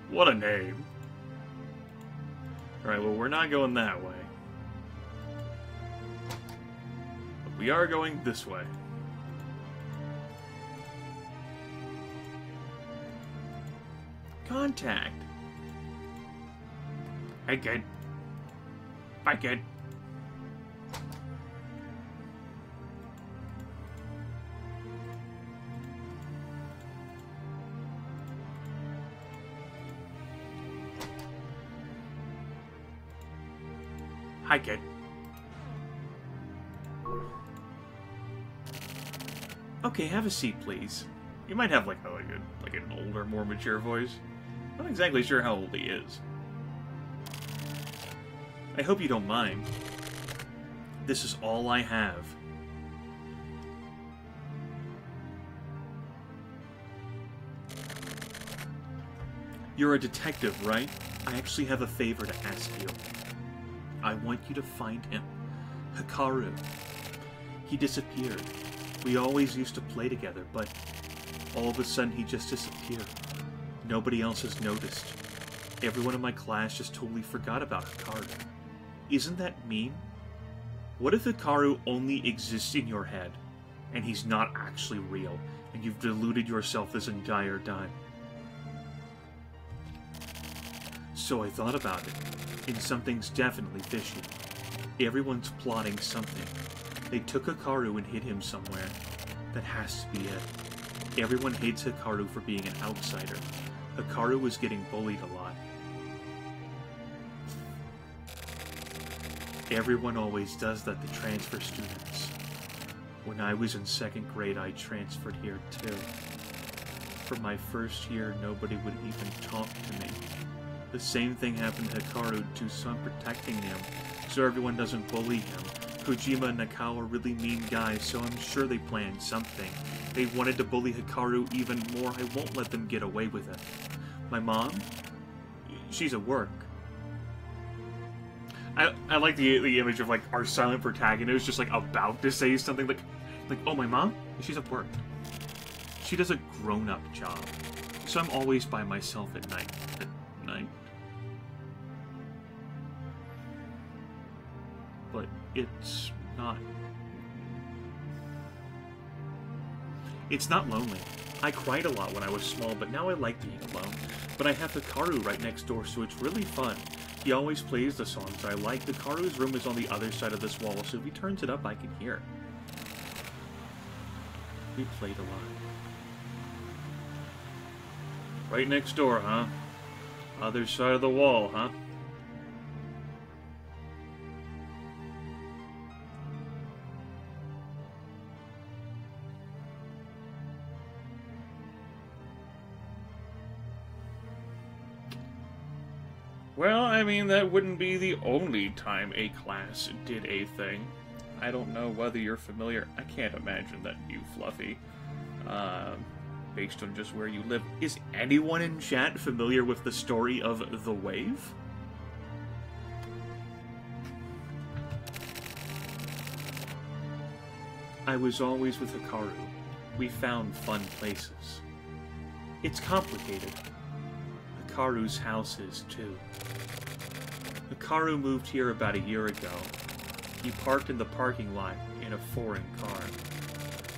What a name. Alright, well, we're not going that way. But we are going this way. Contact. Hey, kid. Bye, kid. Hi, kid. Okay, have a seat, please. You might have like an older, more mature voice. I'm not exactly sure how old he is. I hope you don't mind. This is all I have. You're a detective, right? I actually have a favor to ask you. I want you to find him. Hikaru. He disappeared. We always used to play together, but all of a sudden he just disappeared. Nobody else has noticed. Everyone in my class just totally forgot about Hikaru. Isn't that mean? What if Hikaru only exists in your head, and he's not actually real, and you've deluded yourself this entire time? So I thought about it, and something's definitely fishy. Everyone's plotting something. They took Hikaru and hid him somewhere. That has to be it. Everyone hates Hikaru for being an outsider. Hikaru was getting bullied a lot. Everyone always does that to transfer students. When I was in 2nd grade, I transferred here too. For my first year, nobody would even talk to me. The same thing happened to Hikaru too, so I'm protecting him, so everyone doesn't bully him. Kojima and Nakao are really mean guys, so I'm sure they planned something. They wanted to bully Hikaru even more. I won't let them get away with it. My mom? She's at work. I like the image of, like, our silent protagonist just, like, about to say something, like, oh, my mom? She's at work. She does a grown-up job, so I'm always by myself at night. But it's not... It's not lonely. I cried a lot when I was small, but now I like being alone. But I have Hikaru right next door, so it's really fun. He always plays the songs I like. Hikaru's room is on the other side of this wall, so if he turns it up, I can hear. We played a lot. Right next door, huh? Other side of the wall, huh? Well, I mean, that wouldn't be the only time a class did a thing. I don't know whether you're familiar. I can't imagine that you, Fluffy. Based on just where you live. Is anyone in chat familiar with the story of The Wave? I was always with Hikaru. We found fun places. It's complicated. Hikaru's house is, too. Hikaru moved here about a year ago. He parked in the parking lot in a foreign car.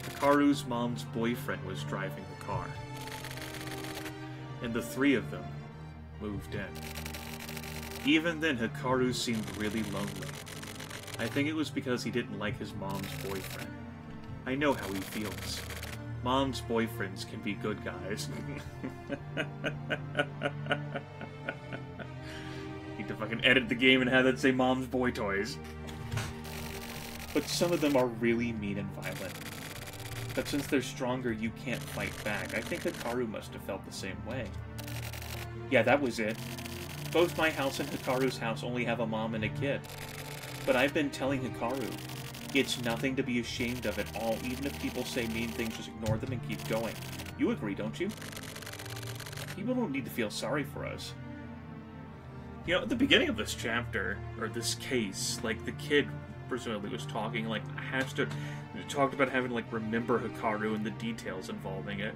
Hikaru's mom's boyfriend was driving the car. And the three of them moved in. Even then, Hikaru seemed really lonely. I think it was because he didn't like his mom's boyfriend. I know how he feels. Mom's boyfriends can be good guys. Need to fucking edit the game and have that say Mom's boy toys. But some of them are really mean and violent. But since they're stronger, you can't fight back. I think Hikaru must have felt the same way. Yeah, that was it. Both my house and Hikaru's house only have a mom and a kid. But I've been telling Hikaru, it's nothing to be ashamed of at all. Even if people say mean things, just ignore them and keep going. You agree, don't you? People don't need to feel sorry for us. You know, at the beginning of this chapter, or this case, like, the kid presumably was talking, like, talked about having, like, remember Hikaru and the details involving it.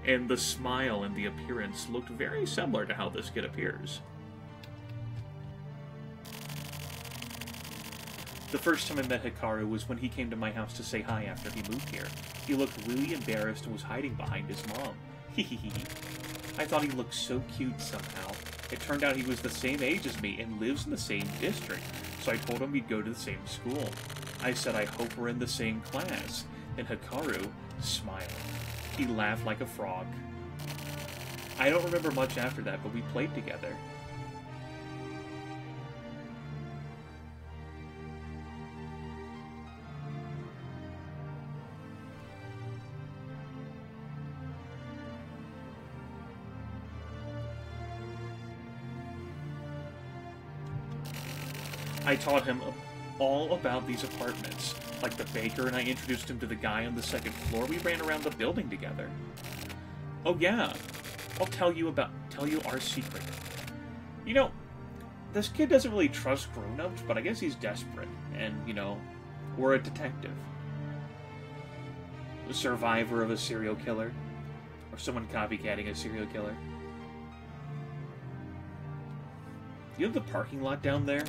And the smile and the appearance looked very similar to how this kid appears. The first time I met Hikaru was when he came to my house to say hi after he moved here. He looked really embarrassed and was hiding behind his mom. I thought he looked so cute somehow. It turned out he was the same age as me and lives in the same district, so I told him we'd go to the same school. I said I hope we're in the same class, and Hikaru smiled. He laughed like a frog. I don't remember much after that, but we played together. I taught him all about these apartments. Like the baker, and I introduced him to the guy on the second floor. We ran around the building together. Oh yeah, I'll tell you our secret. You know, this kid doesn't really trust grown-ups, but I guess he's desperate. And, you know, we're a detective. A survivor of a serial killer. Or someone copycatting a serial killer. You have the parking lot down there?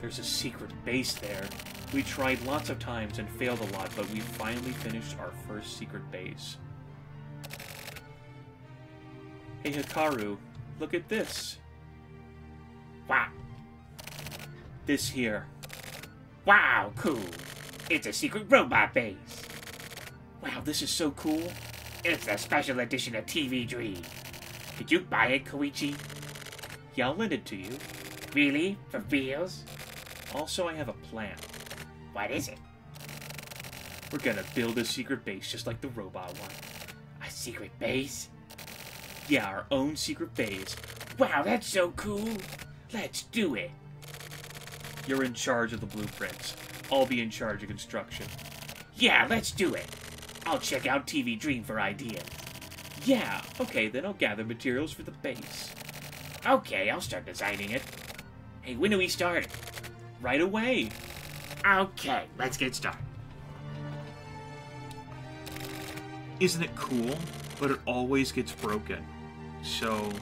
There's a secret base there. We tried lots of times and failed a lot, but we finally finished our first secret base. Hey Hikaru, look at this. Wow. This here. Wow, cool. It's a secret robot base. Wow, this is so cool. It's a special edition of TV Dream. Did you buy it, Koichi? Yeah, I'll lend it to you. Really? For reals? Also, I have a plan. What is it? We're gonna build a secret base just like the robot one. A secret base? Yeah, our own secret base. Wow, that's so cool. Let's do it. You're in charge of the blueprints. I'll be in charge of construction. Yeah, let's do it. I'll check out TV Dream for ideas. Yeah, okay, then I'll gather materials for the base. Okay, I'll start designing it. Hey, when do we start? Right away. Okay, let's get started. Isn't it cool? But it always gets broken. So,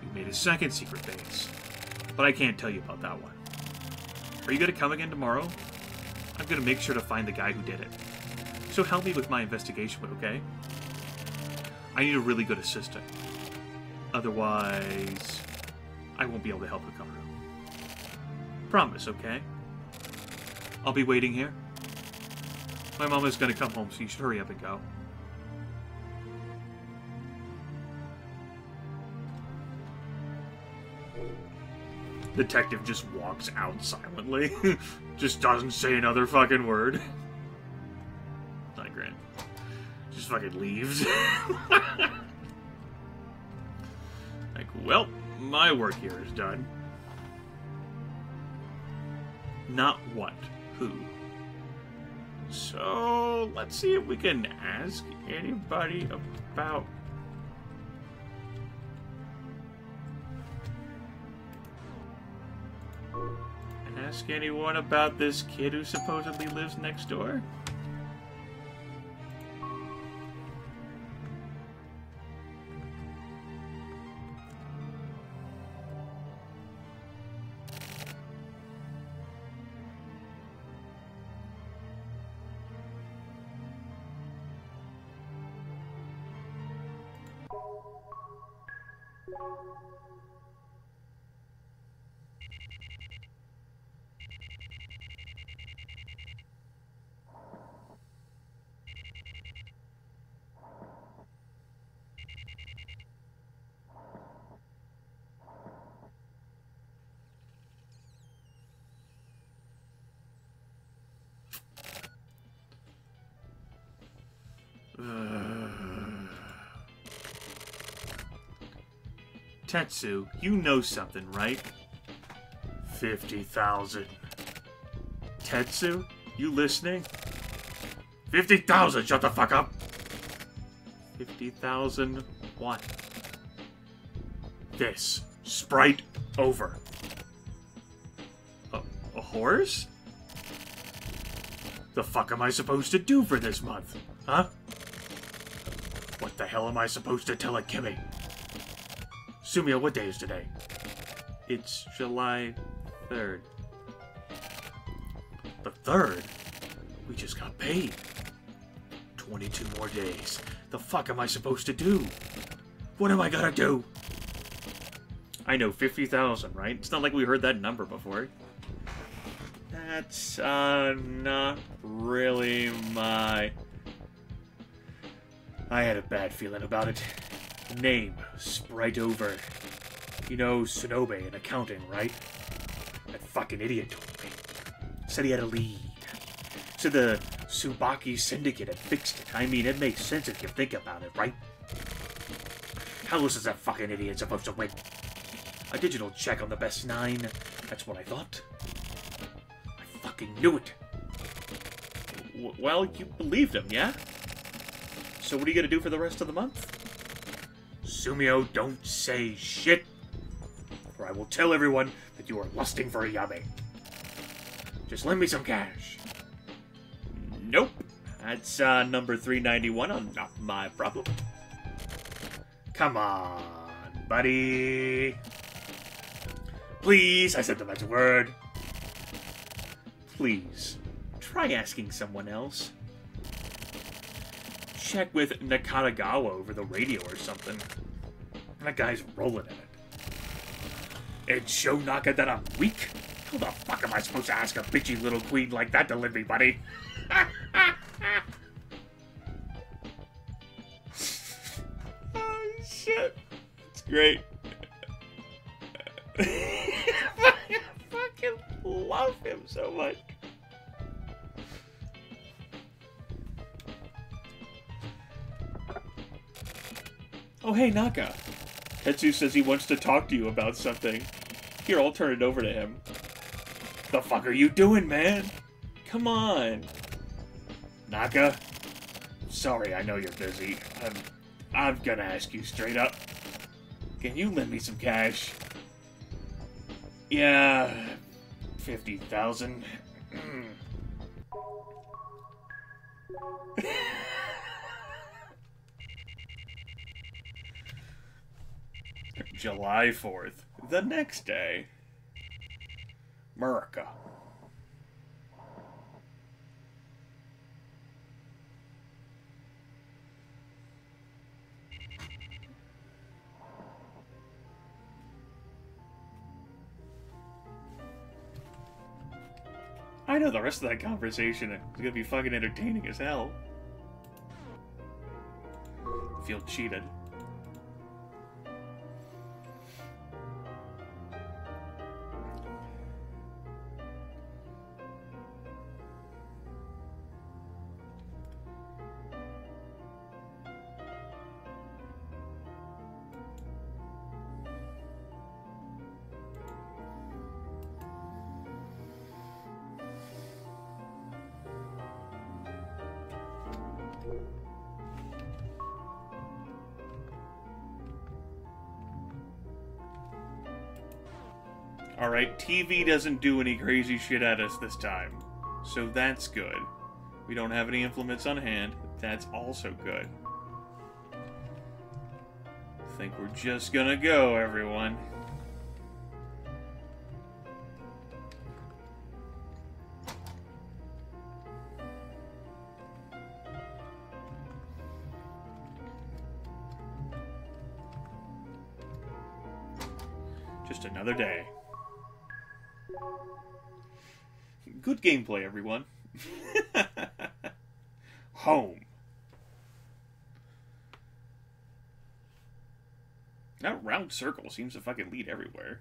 we made a second secret base. But I can't tell you about that one. Are you gonna come again tomorrow? I'm gonna make sure to find the guy who did it. So help me with my investigation, okay? I need a really good assistant. Otherwise, I won't be able to help Hikaru. Promise, okay? I'll be waiting here. My mom is gonna come home, so you should hurry up and go. Detective just walks out silently. Just doesn't say another fucking word. Not great. Just fucking leaves. Like, well, my work here is done. Not what? Who? So, let's see if we can ask anybody about... Ask anyone about this kid who supposedly lives next door? Tetsu, you know something, right? 50,000. Tetsu, you listening? 50,000, shut the fuck up! 50,000 what? This. Sprite over. A horse? The fuck am I supposed to do for this month? Huh? What the hell am I supposed to tell Akemi? Sumio, what day is today? It's July 3rd. The 3rd? We just got paid. 22 more days. The fuck am I supposed to do? What am I gonna do? I know, 50,000, right? It's not like we heard that number before. That's, not really my... I had a bad feeling about it. Name, Sprite over. You know Sonobe in accounting, right? That fucking idiot told me. Said he had a lead. Said the Tsubaki Syndicate had fixed it. I mean, it makes sense if you think about it, right? How else is that fucking idiot supposed to win? A digital check on the best 9. That's what I thought. I fucking knew it. Well, you believed him, yeah? So what are you gonna do for the rest of the month? Sumio, don't say shit, or I will tell everyone that you are lusting for a Yame. Just lend me some cash. Nope. That's, number 391 on Not My Problem. Come on, buddy. Please, I said the magic word. Please, try asking someone else. Check with Nakatagawa over the radio or something. That guy's rolling in it. It's Shonaka that I'm weak? How the fuck am I supposed to ask a bitchy little queen like that to lend me money? Oh, shit. It's great. I fucking love him so much. Oh, hey, Naka. Tetsu says he wants to talk to you about something. Here, I'll turn it over to him. The fuck are you doing, man? Come on. Naka? Sorry, I know you're busy. I'm gonna ask you straight up. Can you lend me some cash? Yeah, 50,000. July 4th. The next day. America. I know the rest of that conversation is gonna be fucking entertaining as hell. Feel cheated. Alright, TV doesn't do any crazy shit at us this time. So that's good. We don't have any implements on hand. That's also good. I think we're just gonna go, everyone. Just another day. Good gameplay, everyone. Home. That round circle seems to fucking lead everywhere.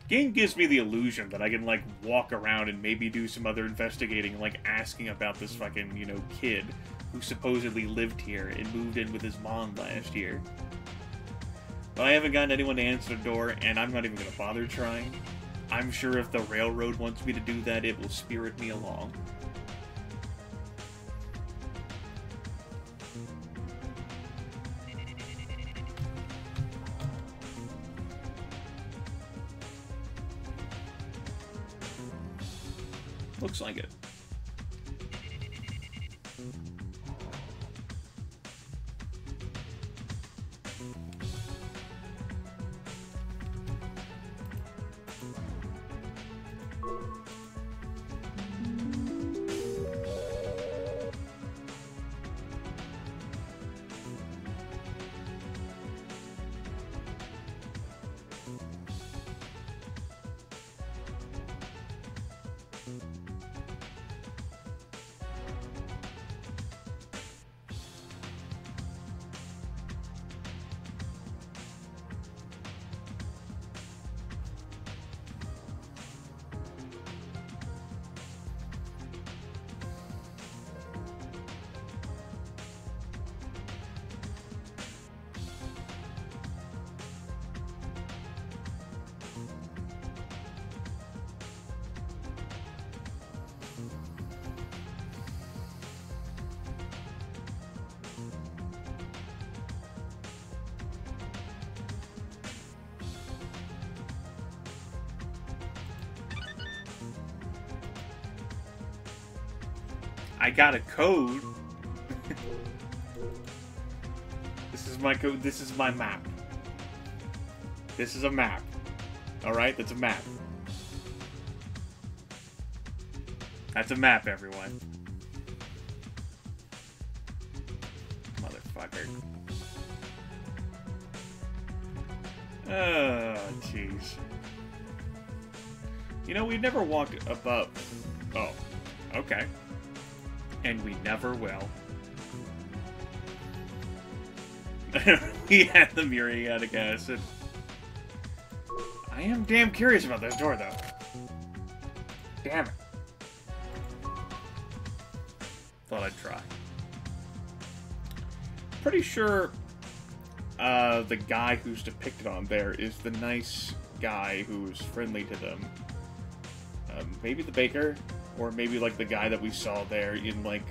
Game gives me the illusion that I can, like, walk around and maybe do some other investigating, like, asking about this fucking, you know, kid who supposedly lived here and moved in with his mom last year. But I haven't gotten anyone to answer the door, and I'm not even gonna bother trying. I'm sure if the railroad wants me to do that, it will spirit me along. Looks like it. I got a code. This is my code. This is my map. This is a map. Alright, that's a map. That's a map, everyone. Motherfucker. Oh, jeez. You know, we never walked above. Oh, okay. And we never will. We had the muriatic acid. I am damn curious about this door, though. Damn it. Thought I'd try. Pretty sure the guy who's depicted on there is the nice guy who's friendly to them. Maybe the baker, or maybe like the guy that we saw there in like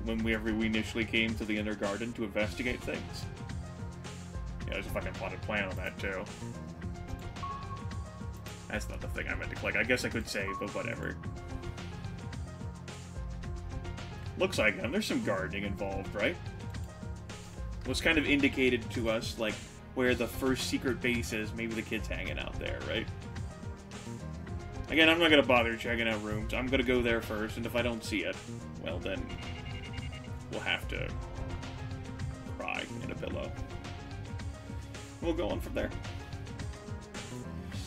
whenever we initially came to the inner garden to investigate things. Yeah, there's a fucking plotted plan on that too. That's not the thing I meant to click. I guess I could save, but whatever. Looks like there's some gardening involved, right? It was kind of indicated to us, like, where the first secret base is. Maybe the kid's hanging out there, right? Again, I'm not going to bother checking out rooms. I'm going to go there first, and if I don't see it, well, then we'll have to cry in a pillow. We'll go on from there.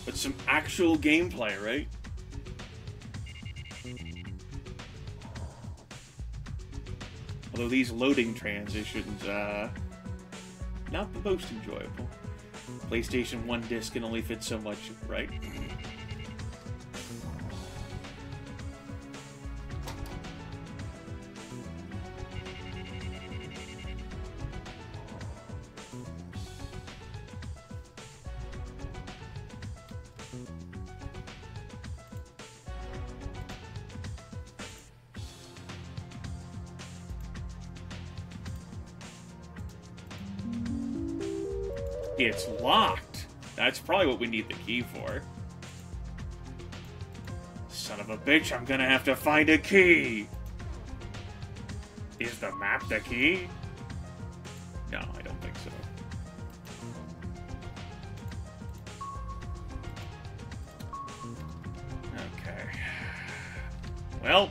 But some actual gameplay, right? Although these loading transitions, not the most enjoyable. PlayStation 1 disc can only fit so much, right? It's locked. That's probably what we need the key for. Son of a bitch, I'm gonna have to find a key. Is the map the key? No, I don't think so. Okay. Well.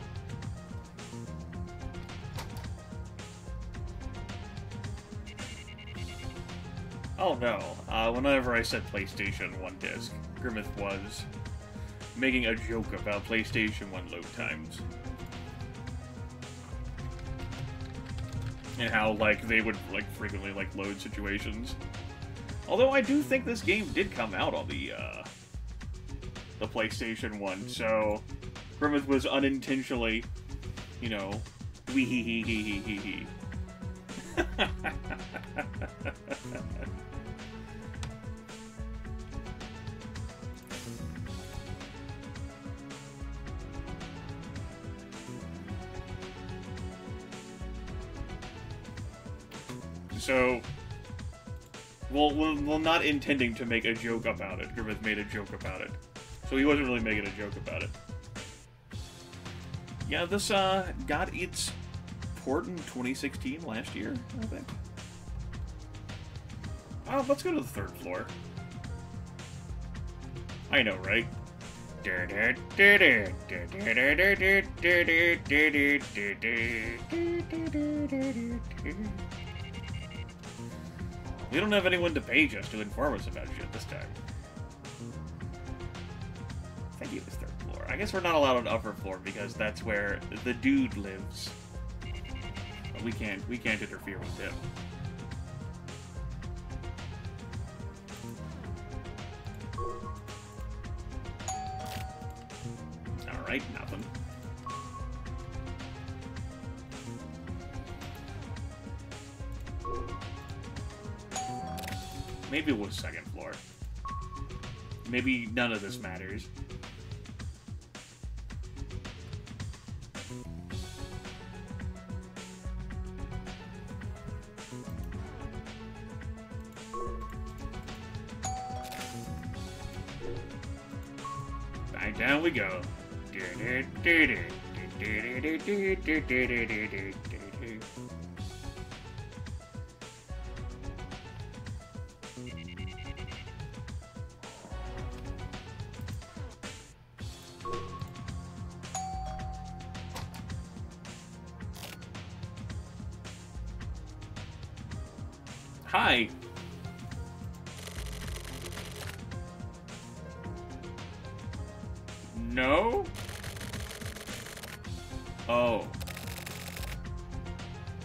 Oh no, whenever I said PlayStation 1 disc, Grimith was making a joke about PlayStation 1 load times. And how, like, they would, like, frequently, like, load situations. Although I do think this game did come out on the PlayStation 1, so Grimith was unintentionally, you know, wee-hee-hee-hee-hee-hee-hee. So, well, not intending to make a joke about it, Grimith made a joke about it. So he wasn't really making a joke about it. Yeah, this got its port in 2016, last year, I think. Oh, let's go to the third floor. I know, right? We don't have anyone to page us to inform us about shit this time. I think it was third floor. I guess we're not allowed on upper floor because that's where the dude lives. But we can't interfere with him. Alright, nothing. Maybe it was second floor. Maybe none of this matters. Back down we go. Hi. No? Oh.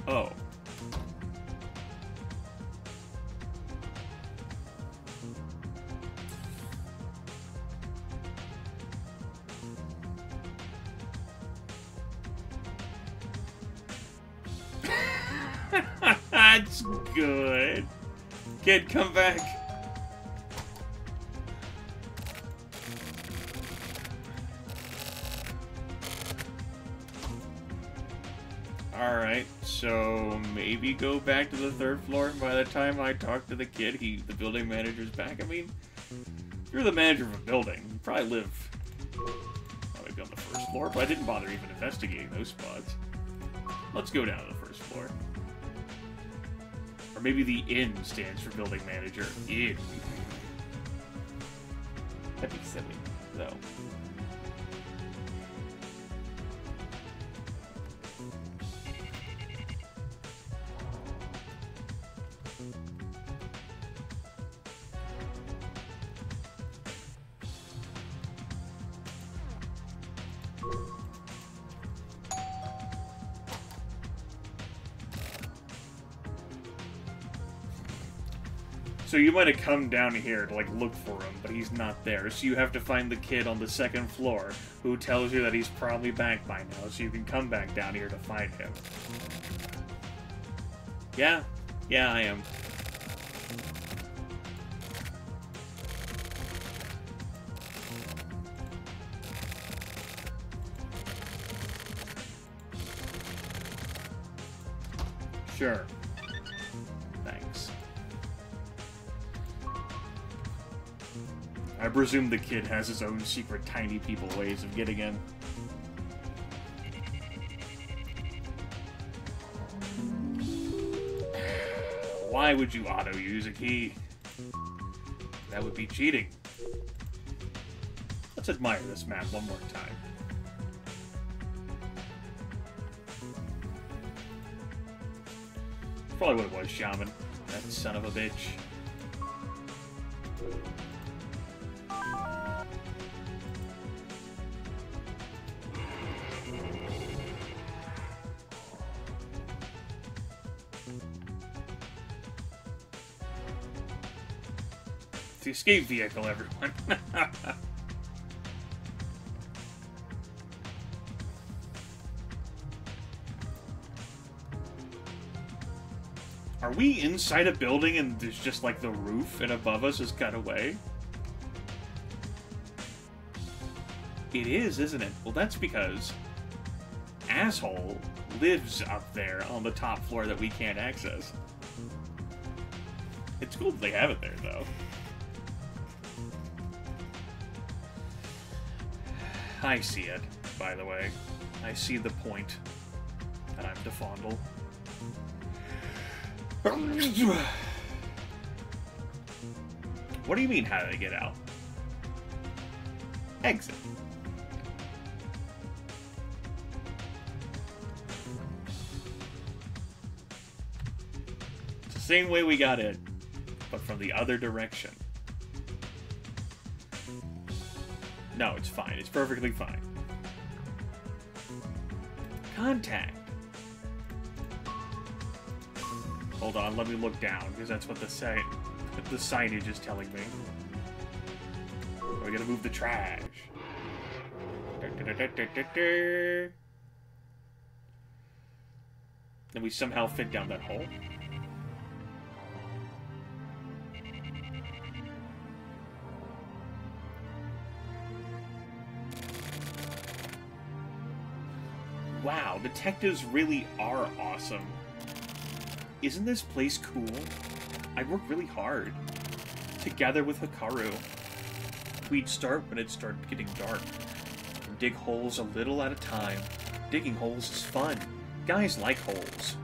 Oh. That's good. Kid, come back. Alright, so maybe go back to the 3rd floor. By the time I talk to the kid, the building manager's back. I mean, if you're the manager of a building, you probably live maybe on the 1st floor, but I didn't bother even investigating those spots. Let's go down to the 1st floor. Or maybe the inn stands for building manager. Inn. That'd be silly, though. So you might have come down here to, like, look for him, but he's not there. So you have to find the kid on the 2nd floor who tells you that he's probably back by now, so you can come back down here to find him. Yeah? Yeah, I am. Sure. Thanks. I presume the kid has his own secret tiny people ways of getting in. Why would you auto-use a key? That would be cheating. Let's admire this map one more time. Probably what it was, Shaman. That son of a bitch. It's the escape vehicle, everyone. Are we inside a building and there's just like the roof and above us is cut away? It is, isn't it? Well, that's because asshole lives up there on the top floor that we can't access. It's cool that they have it there, though. I see it, by the way. I see the point that I'm to fondle. What do you mean, how did I get out? Exit. It's the same way we got in, but from the other direction. No, it's fine. It's perfectly fine. Contact. Hold on, let me look down, because that's what the signage is telling me. We're gonna move the trash. And we somehow fit down that hole. Wow, detectives really are awesome. Isn't this place cool? I work really hard. Together with Hikaru. We'd start when it started getting dark. And dig holes a little at a time. Digging holes is fun. Guys like holes.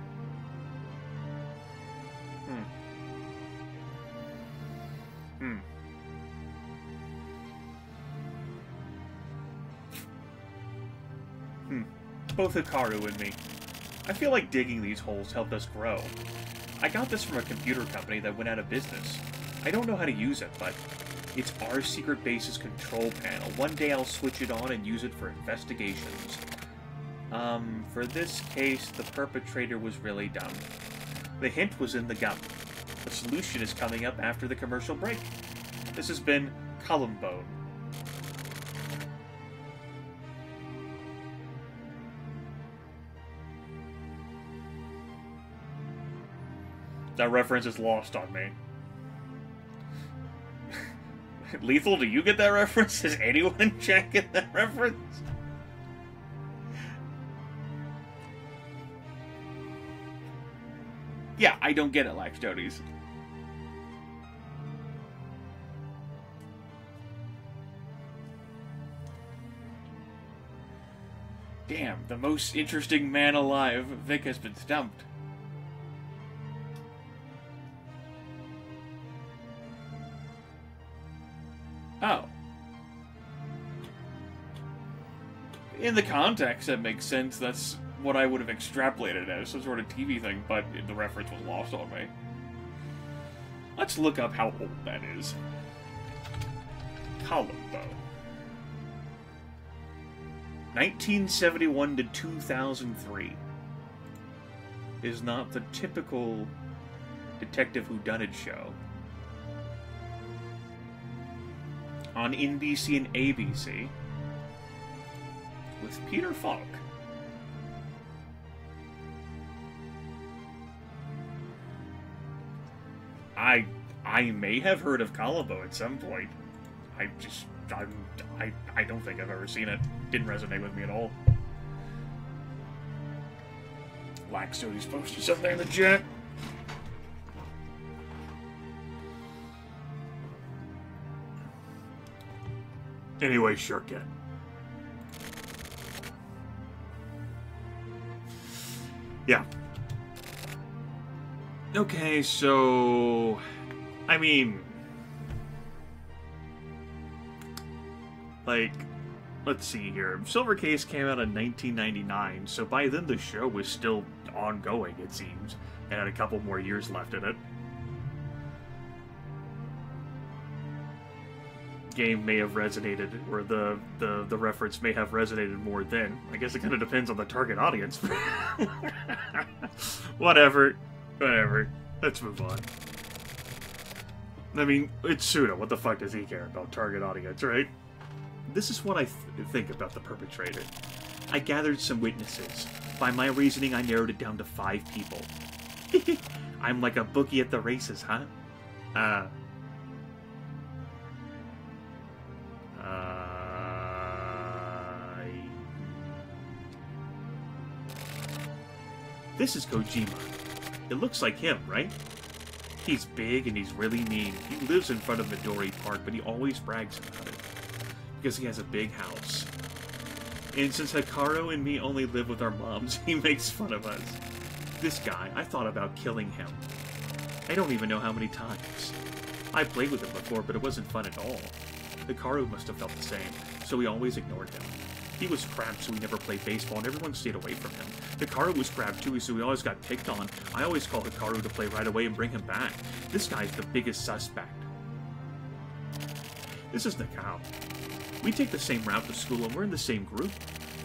Both Hikaru and me. I feel like digging these holes helped us grow. I got this from a computer company that went out of business. I don't know how to use it, but it's our secret base's control panel. One day I'll switch it on and use it for investigations. For this case, the perpetrator was really dumb. The hint was in the gum. The solution is coming up after the commercial break. This has been Columbone. That reference is lost on me. Lethal, do you get that reference? Does anyone in chat get that reference? Yeah, I don't get it, Lax Toadies. Damn, the most interesting man alive. Vic has been stumped. Oh. In the context, that makes sense. That's what I would have extrapolated as some sort of TV thing, but the reference was lost on me. Let's look up how old that is. Columbo. 1971 to 2003 is not the typical detective whodunit show. On NBC and ABC with Peter Falk. I may have heard of Columbo at some point. I don't think I've ever seen it. Didn't resonate with me at all. Lax Toadies posted something in the chat. Anyway, sure, kid. Yeah. Okay, so... I mean... Like, let's see here. Silver Case came out in 1999, so by then the show was still ongoing, it seems, and had a couple more years left in it. Game may have resonated, or the reference may have resonated more then. I guess it kind of depends on the target audience. Whatever. Let's move on. I mean, it's Suda. What the fuck does he care about target audience, right? This is what I think about the perpetrator. I gathered some witnesses. By my reasoning, I narrowed it down to 5 people. I'm like a bookie at the races, huh? This is Kojima. It looks like him, right? He's big and he's really mean. He lives in front of Midori Park, but he always brags about it. Because he has a big house. And since Hikaru and me only live with our moms, he makes fun of us. This guy, I thought about killing him. I don't even know how many times. I played with him before, but it wasn't fun at all. Hikaru must have felt the same, so we always ignored him. He was crabbed, so we never played baseball, and everyone stayed away from him. Hikaru was crabbed too, so we always got picked on. I always called Hikaru to play right away and bring him back. This guy's the biggest suspect. This is Nakao. We take the same route to school, and we're in the same group.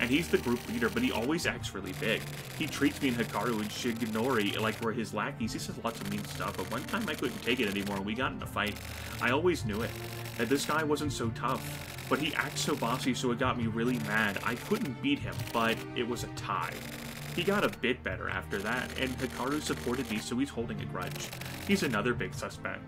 And he's the group leader, but he always acts really big. He treats me and Hikaru and Shigenori like we're his lackeys. He says lots of mean stuff, but one time I couldn't take it anymore and we got in a fight. I always knew it, that this guy wasn't so tough, but he acts so bossy, so it got me really mad. I couldn't beat him, but it was a tie. He got a bit better after that, and Hikaru supported me, so he's holding a grudge. He's another big suspect.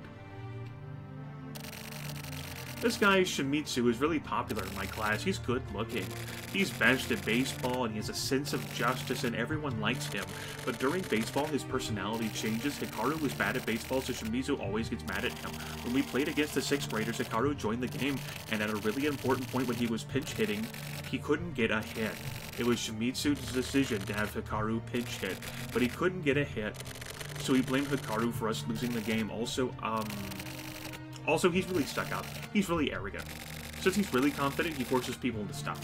This guy, Shimizu, is really popular in my class. He's good looking. He's best at baseball, and he has a sense of justice, and everyone likes him. But during baseball, his personality changes. Hikaru was bad at baseball, so Shimizu always gets mad at him. When we played against the 6th graders, Hikaru joined the game, and at a really important point when he was pinch hitting, he couldn't get a hit. It was Shimizu's decision to have Hikaru pinch hit, but he couldn't get a hit. So he blamed Hikaru for us losing the game. Also, he's really stuck up. He's really arrogant. Since he's really confident, he forces people into stuff.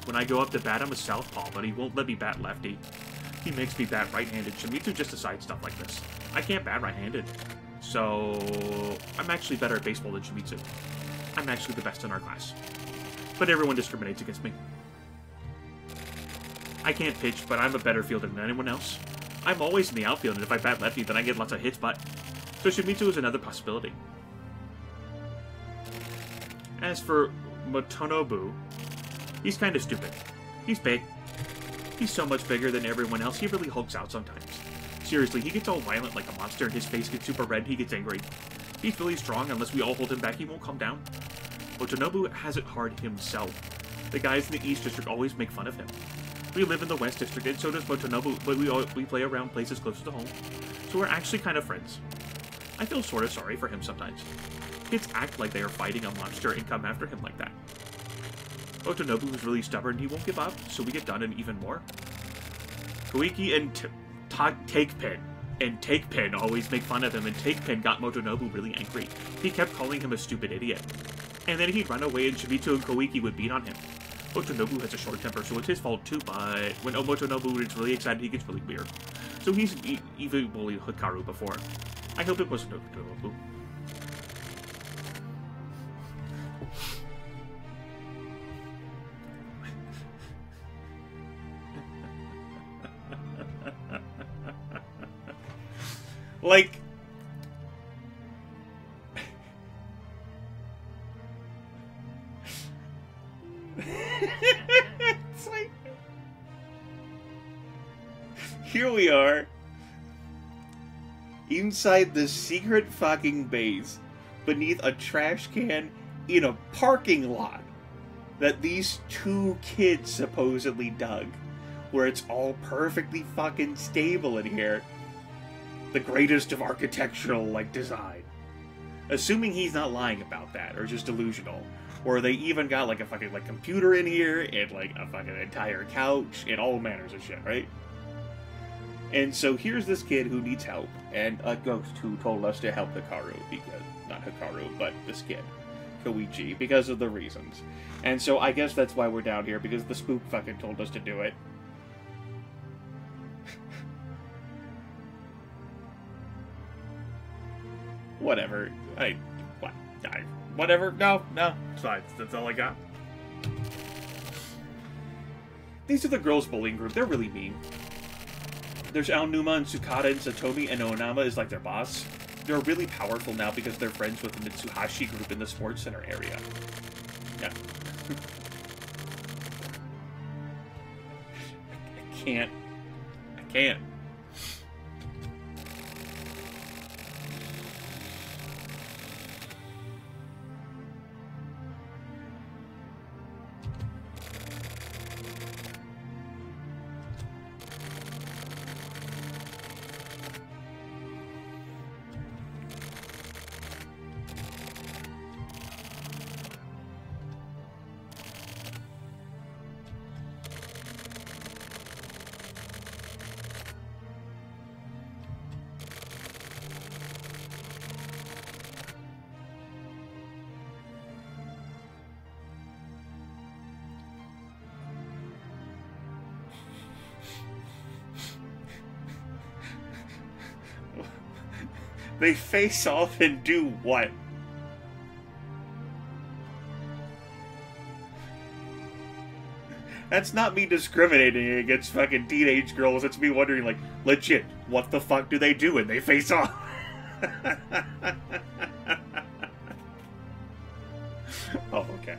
When I go up to bat, I'm a southpaw, but he won't let me bat lefty. He makes me bat right-handed. Shimizu just decides stuff like this. I can't bat right-handed. So, I'm actually better at baseball than Shimizu. I'm actually the best in our class. But everyone discriminates against me. I can't pitch, but I'm a better fielder than anyone else. I'm always in the outfield, and if I bat lefty, then I get lots of hits, but... So Shimizu is another possibility. As for Motonobu, he's kind of stupid. He's big. He's so much bigger than everyone else, he really hulks out sometimes. So seriously, he gets all violent like a monster, and his face gets super red, he gets angry. He's really strong, unless we all hold him back, he won't calm down. Motonobu has it hard himself. The guys in the East District always make fun of him. We live in the West District, and so does Motonobu, but we play around places closer to home. So we're actually kind of friends. I feel sort of sorry for him sometimes. Kids act like they are fighting a monster and come after him like that. Motonobu is really stubborn, he won't give up, so we get done and even more. Koiki and Takepin always make fun of him, and Takepin got Motonobu really angry. He kept calling him a stupid idiot. And then he'd run away and Shibito and Koiki would beat on him. Motonobu has a short temper, so it's his fault too, but when Motonobu is really excited, he gets really weird. So he's even bullied Hikaru before. I hope it wasn't Motonobu. Like... It's like... Here we are. Inside the secret fucking base. Beneath a trash can in a parking lot. That these two kids supposedly dug. Where it's all perfectly fucking stable in here. The greatest of architectural, like, design. Assuming he's not lying about that, or just delusional. Or they even got, like, a fucking, like, computer in here, and, like, a fucking entire couch, and all manners of shit, right? And so here's this kid who needs help, and a ghost who told us to help Hikaru, because, not Hikaru, but this kid, Koichi, because of the reasons. And so I guess that's why we're down here, because the spook fucking told us to do it. Whatever. Whatever. No. It's fine. That's all I got. These are the girls' bullying group. They're really mean. There's Aonuma and Tsukada and Satomi, and Oonama is like their boss. They're really powerful now because they're friends with the Mitsuhashi group in the sports center area. Yeah. I can't. They face off and do what? That's not me discriminating against fucking teenage girls. It's me wondering, like, legit, what the fuck do they do when they face off? Oh, okay.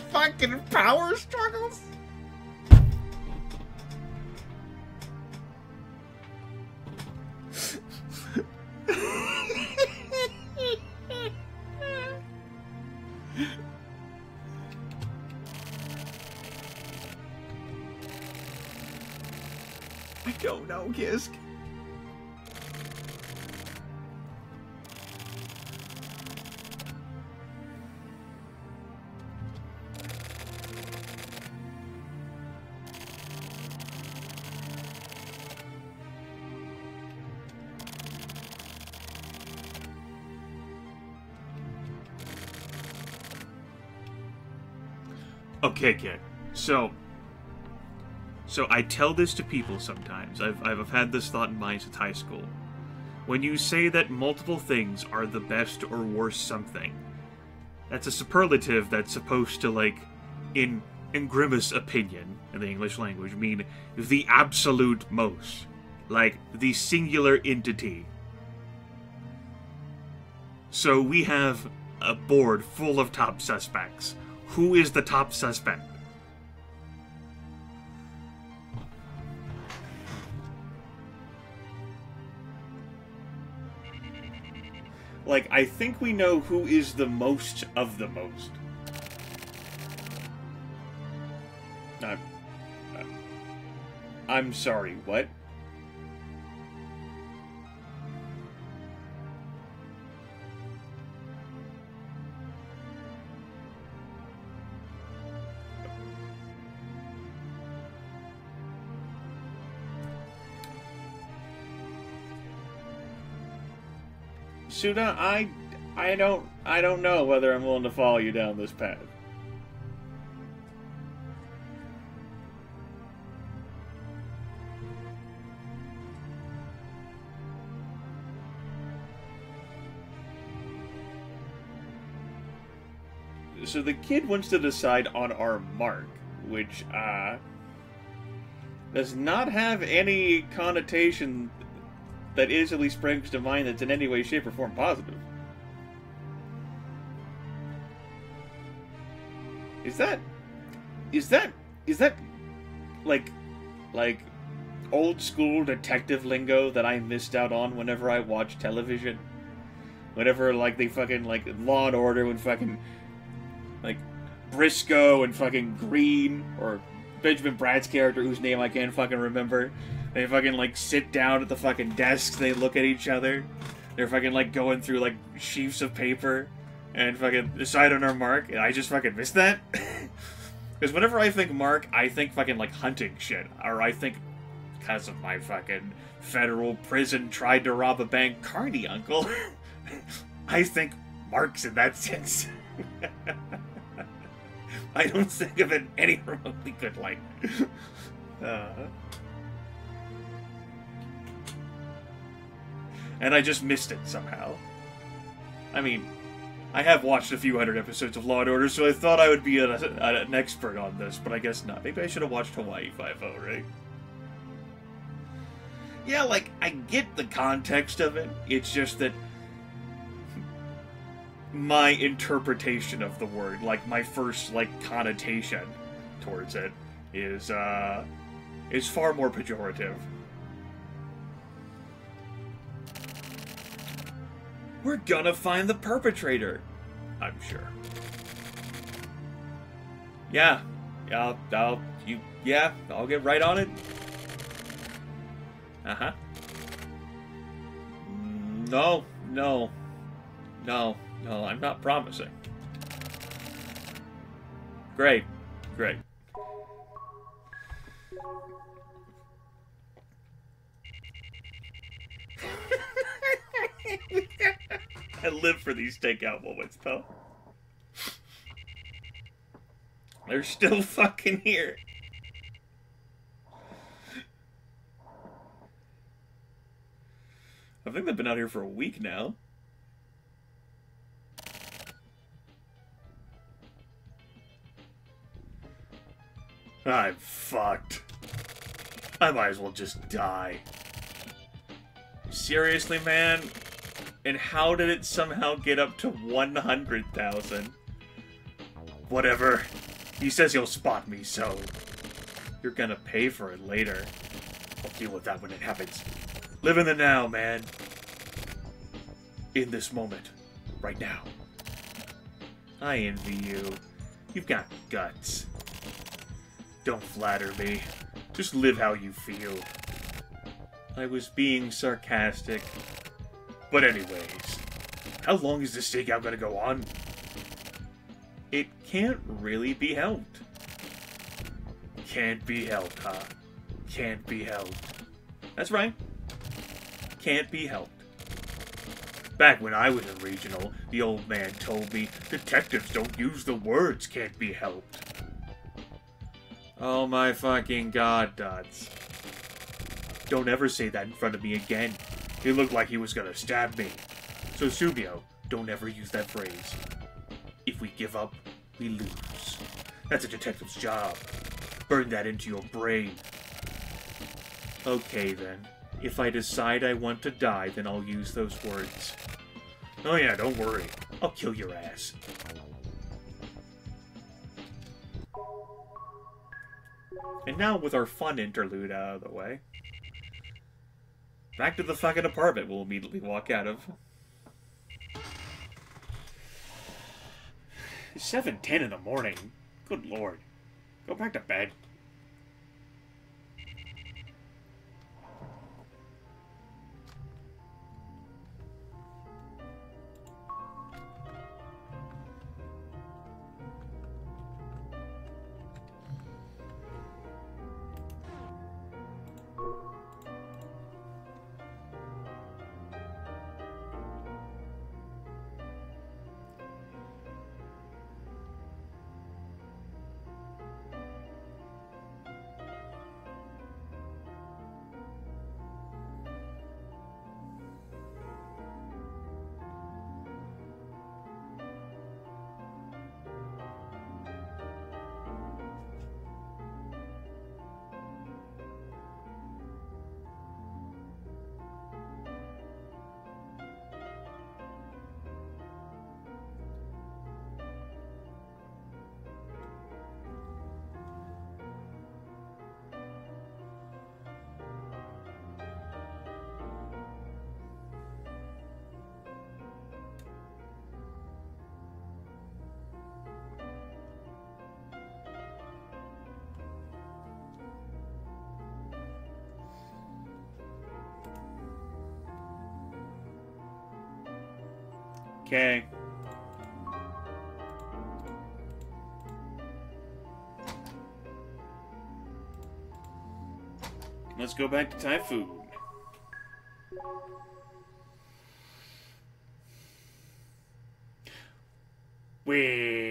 Fucking power struggles? I don't know, Kisk. Okay, kid. So I tell this to people sometimes. I've had this thought in mind since high school. When you say that multiple things are the best or worst something, that's a superlative that's supposed to, like, in Grimith's opinion, in the English language, mean the absolute most. Like, the singular entity. So we have a board full of top suspects. Who is the top suspect? Like, I think we know who is the most of the most. I'm sorry, what? Suna, I don't know whether I'm willing to follow you down this path. So the kid wants to decide on our mark, which, does not have any connotation that easily springs to mind that's in any way, shape, or form positive. Is that, like old school detective lingo that I missed out on whenever I watch television? Whenever, like, they fucking, like, Law and Order when fucking, like, Briscoe and fucking Green, or Benjamin Bratt's character, whose name I can't fucking remember, they fucking, like, sit down at the fucking desks, they look at each other, they're fucking, like, going through, like, sheafs of paper, and fucking decide on our mark, and I just fucking missed that? Because whenever I think mark, I think fucking, like, hunting shit, or I think, because of my fucking federal prison tried to rob a bank carny uncle, I think marks in that sense. I don't think of it in any remotely good light. And I just missed it somehow. I mean, I have watched a few hundred episodes of Law & Order, so I thought I would be an expert on this, but I guess not. Maybe I should have watched Hawaii Five-0, right? Yeah, like, I get the context of it. It's just that my interpretation of the word, like, my first, like, connotation towards it is far more pejorative. We're gonna find the perpetrator, I'm sure. Yeah, I'll get right on it. Uh-huh. No, I'm not promising. Great. I live for these takeout moments, though. They're still fucking here. I think they've been out here for a week now. I'm fucked. I might as well just die. Seriously, man? And how did it somehow get up to 100,000? Whatever. He says he'll spot me, so you're gonna pay for it later. I'll deal with that when it happens. Live in the now, man. In this moment. Right now. I envy you. You've got guts. Don't flatter me. Just live how you feel. I was being sarcastic. But anyways, how long is this stakeout gonna go on? It can't really be helped. Can't be helped, huh? Can't be helped. That's right. Can't be helped. Back when I was in regional, the old man told me detectives don't use the words can't be helped. Oh my fucking god, Dots. Don't ever say that in front of me again. He looked like he was gonna stab me. So Subio, don't ever use that phrase. If we give up, we lose. That's a detective's job. Burn that into your brain. Okay then. If I decide I want to die, then I'll use those words. Oh yeah, don't worry. I'll kill your ass. And now with our fun interlude out of the way, back to the fucking apartment we'll immediately walk out of. 7:10 in the morning. Good lord. Go back to bed. Okay. Let's go back to Typhoon. Wait.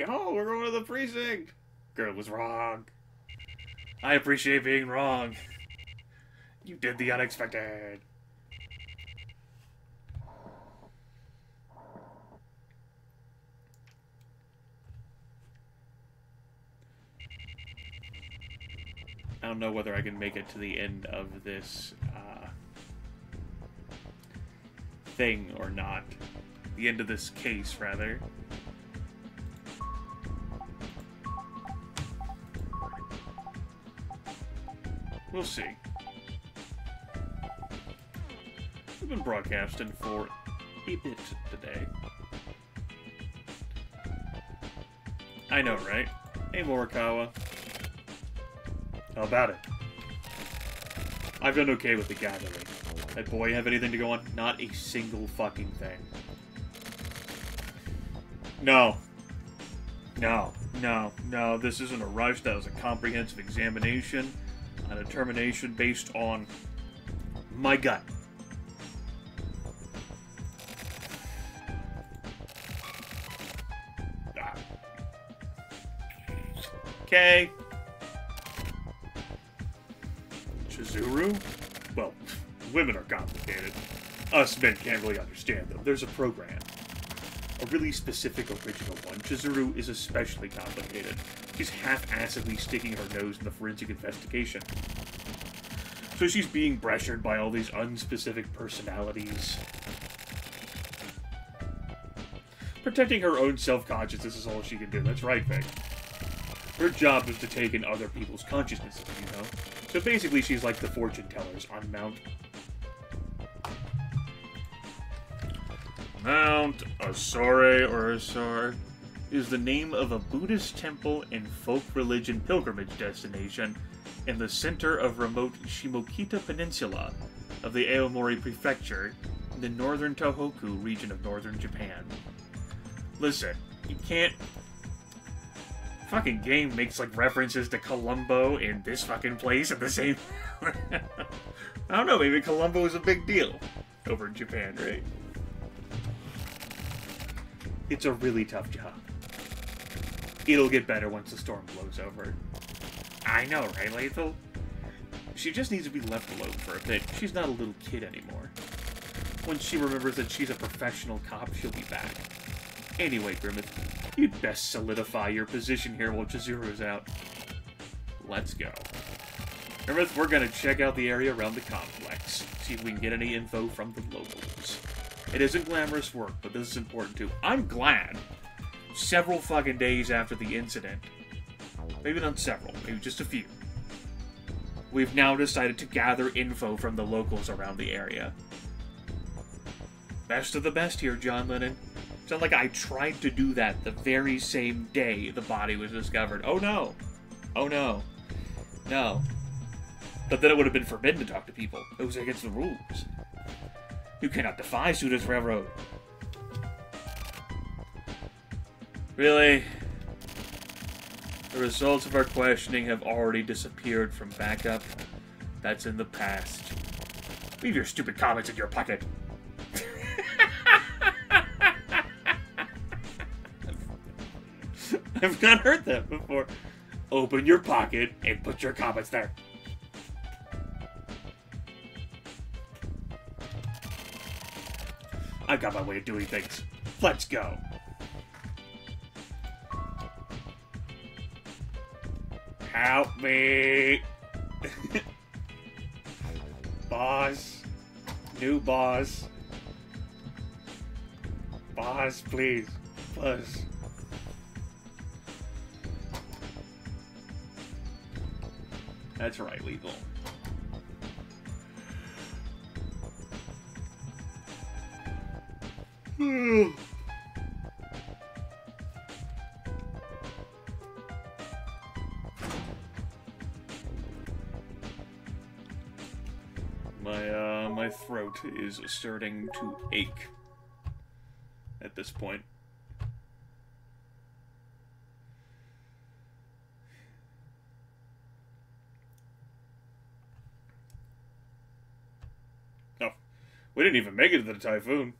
Oh, we're going to the precinct. Girl was wrong. I appreciate being wrong. You did the unexpected. I don't know whether I can make it to the end of this thing or not. The end of this case, rather. We'll see. We've been broadcasting for a bit today. I know, right? Hey, Morikawa. How about it? I've done okay with the gathering. That boy have anything to go on? Not a single fucking thing. No. No. No. No. This isn't a rush. That was a comprehensive examination. A determination based on my gut. Okay. Chizuru? Well, women are complicated. Us men can't really understand them. There's a program. A really specific original one. Chizuru is especially complicated. She's half-assedly sticking her nose in the forensic investigation. So she's being pressured by all these unspecific personalities. Protecting her own self-consciousness is all she can do. That's right, Vic. Her job is to take in other people's consciousnesses, you know? So basically she's like the fortune tellers on Mount... Mount Asore or Asor is the name of a Buddhist temple and folk religion pilgrimage destination in the center of remote Shimokita Peninsula of the Aomori Prefecture in the northern Tohoku region of northern Japan. Listen, you can't... Fucking game makes like references to Columbo in this fucking place at the same... I don't know, maybe Columbo is a big deal over in Japan, right? It's a really tough job. It'll get better once the storm blows over. I know, right, Lethal? She just needs to be left alone for a bit. She's not a little kid anymore. Once she remembers that she's a professional cop, she'll be back. Anyway, Grimith, you'd best solidify your position here while Chizuru's out. Let's go. Grimith, we're gonna check out the area around the complex. See if we can get any info from the locals. It isn't glamorous work, but this is important too. I'm glad. Several fucking days after the incident. Maybe not several, maybe just a few. We've now decided to gather info from the locals around the area. Best of the best here, John Lennon. It's not like I tried to do that the very same day the body was discovered. Oh no. Oh no. No. But then it would have been forbidden to talk to people. It was against the rules. You cannot defy Suda's Railroad. Really? The results of our questioning have already disappeared from backup. That's in the past. Leave your stupid comments in your pocket. I've not heard that before. Open your pocket and put your comments there. I've got my way of doing things. Let's go. Help me. Boss. New boss. Boss, please. Boss. That's right, Lethal. My throat is starting to ache at this point. Oh, we didn't even make it to the typhoon.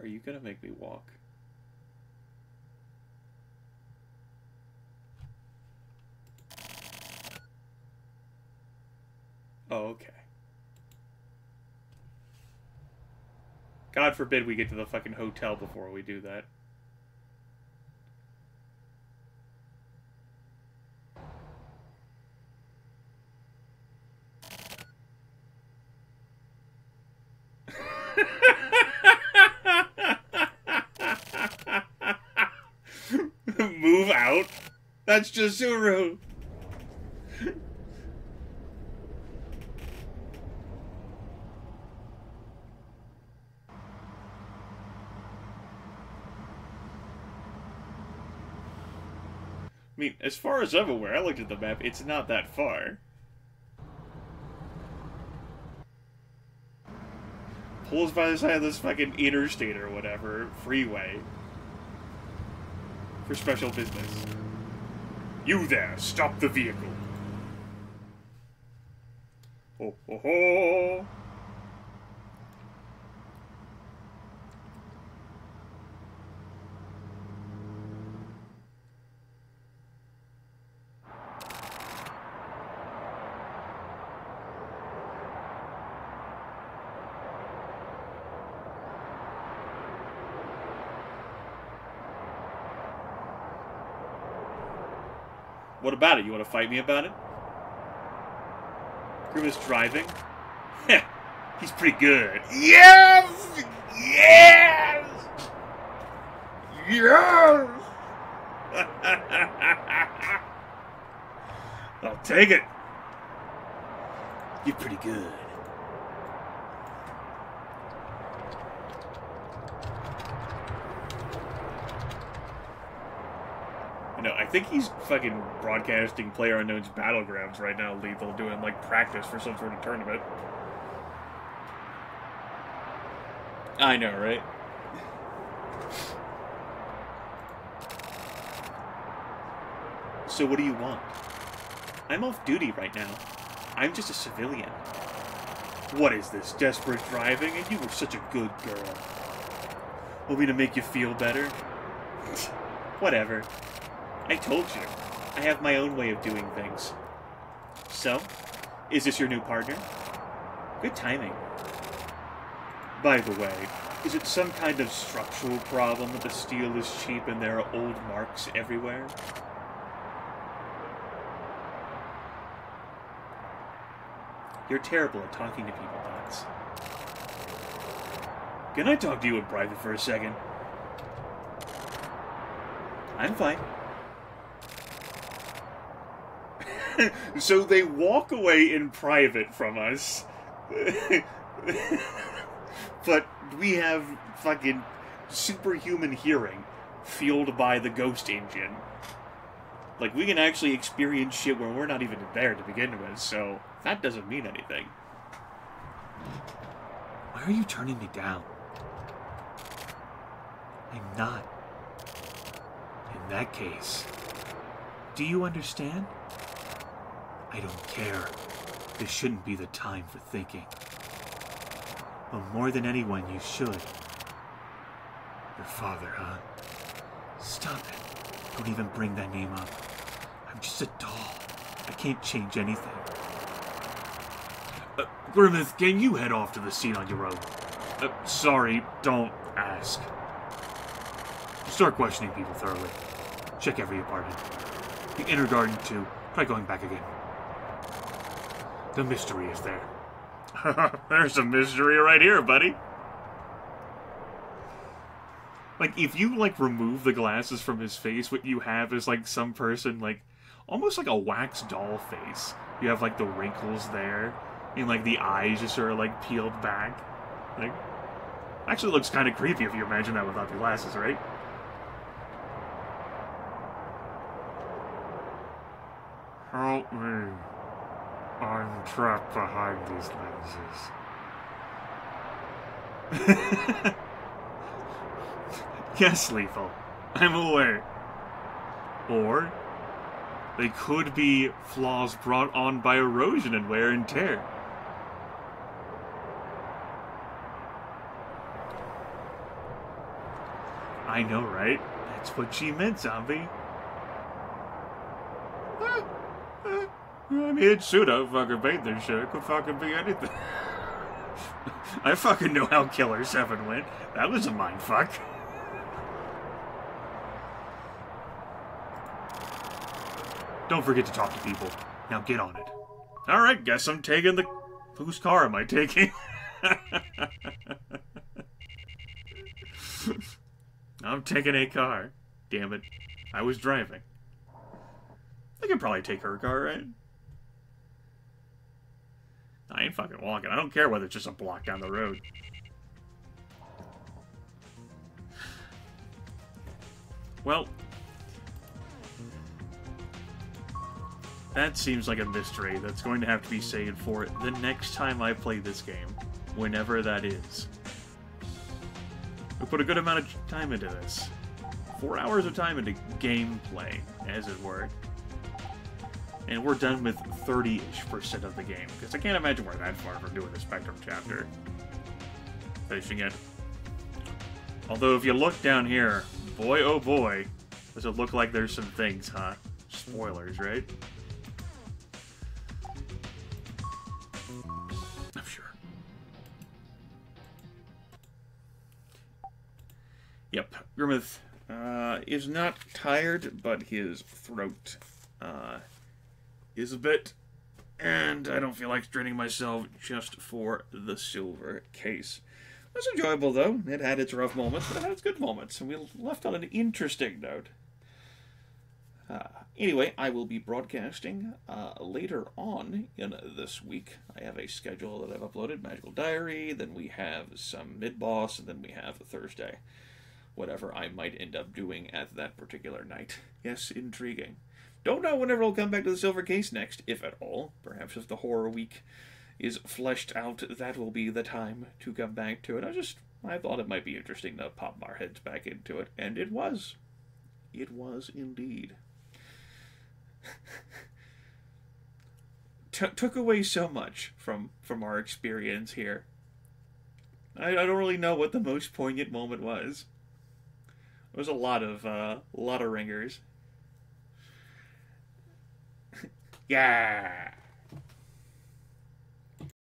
Are you gonna make me walk? Oh, okay. God forbid we get to the fucking hotel before we do that. Move out? That's Chizuru. I mean, as far as I'm aware, I looked at the map, it's not that far. Pulls by the side of this fucking interstate or whatever, freeway. For special business. You there, stop the vehicle. Ho ho ho! What about it? You want to fight me about it? Grimith's driving? Heh, he's pretty good. Yes! Yes! Yes! I'll take it. You're pretty good. No, I think he's fucking broadcasting PlayerUnknown's Battlegrounds right now, Lethal, doing, like, practice for some sort of tournament. I know, right? So what do you want? I'm off duty right now. I'm just a civilian. What is this, desperate driving? And you were such a good girl. Want me to make you feel better? Whatever. I told you, I have my own way of doing things. So, is this your new partner? Good timing. By the way, is it some kind of structural problem that the steel is cheap and there are old marks everywhere? You're terrible at talking to people, Docs. Can I talk to you in private for a second? I'm fine. So they walk away in private from us. But we have fucking superhuman hearing fueled by the ghost engine. Like, we can actually experience shit where we're not even there to begin with, so that doesn't mean anything. Why are you turning me down? I'm not. In that case, do you understand? I don't care. This shouldn't be the time for thinking. But more than anyone, you should. Your father, huh? Stop it. Don't even bring that name up. I'm just a doll. I can't change anything. Grimith, can you head off to the scene on your own? Sorry, don't ask. Start questioning people thoroughly. Check every apartment. The inner garden, too. Try going back again. The mystery is there. There's a mystery right here, buddy. Like, if you, like, remove the glasses from his face, what you have is, like, some person, like, almost like a wax doll face. You have, like, the wrinkles there, and, like, the eyes just sort of, like, peeled back. Like, actually looks kind of creepy if you imagine that without the glasses, right? Help me. I'm trapped behind these lenses. Yes, Lethal. I'm aware. Or, they could be flaws brought on by erosion and wear and tear. I know, right? That's what she meant, zombie. I mean, it's pseudo fucking bathing shit. It could fucking be anything. I fucking know how Killer 7 went. That was a mindfuck. Don't forget to talk to people. Now get on it. Alright, guess I'm taking the... Whose car am I taking? I'm taking a car. Damn it. I was driving. I could probably take her car, right? I ain't fucking walking. I don't care whether it's just a block down the road. Well, that seems like a mystery that's going to have to be saved for the next time I play this game, whenever that is. We put a good amount of time into this. 4 hours of time into gameplay, as it were. And we're done with 30-ish% of the game, because I can't imagine we're that far from doing the Spectrum chapter. Finishing it. Although, if you look down here, boy oh boy, does it look like there's some things, huh? Spoilers, right? I'm sure. Yep, Grimith is not tired, but his throat is a bit, and I don't feel like straining myself just for the silver case. It was enjoyable, though. It had its rough moments, but it had its good moments, and we left on an interesting note. Anyway, I will be broadcasting later on in this week. I have a schedule that I've uploaded, Magical Diary, then we have some mid-boss, and then we have Thursday. Whatever I might end up doing at that particular night. Yes, intriguing. Don't know whenever I'll come back to the silver case next, if at all. Perhaps if the horror week is fleshed out, that will be the time to come back to it. I thought it might be interesting to pop our heads back into it, and it was. It was indeed. Took away so much from our experience here. I don't really know what the most poignant moment was. There was a lot of ringers. Yeah.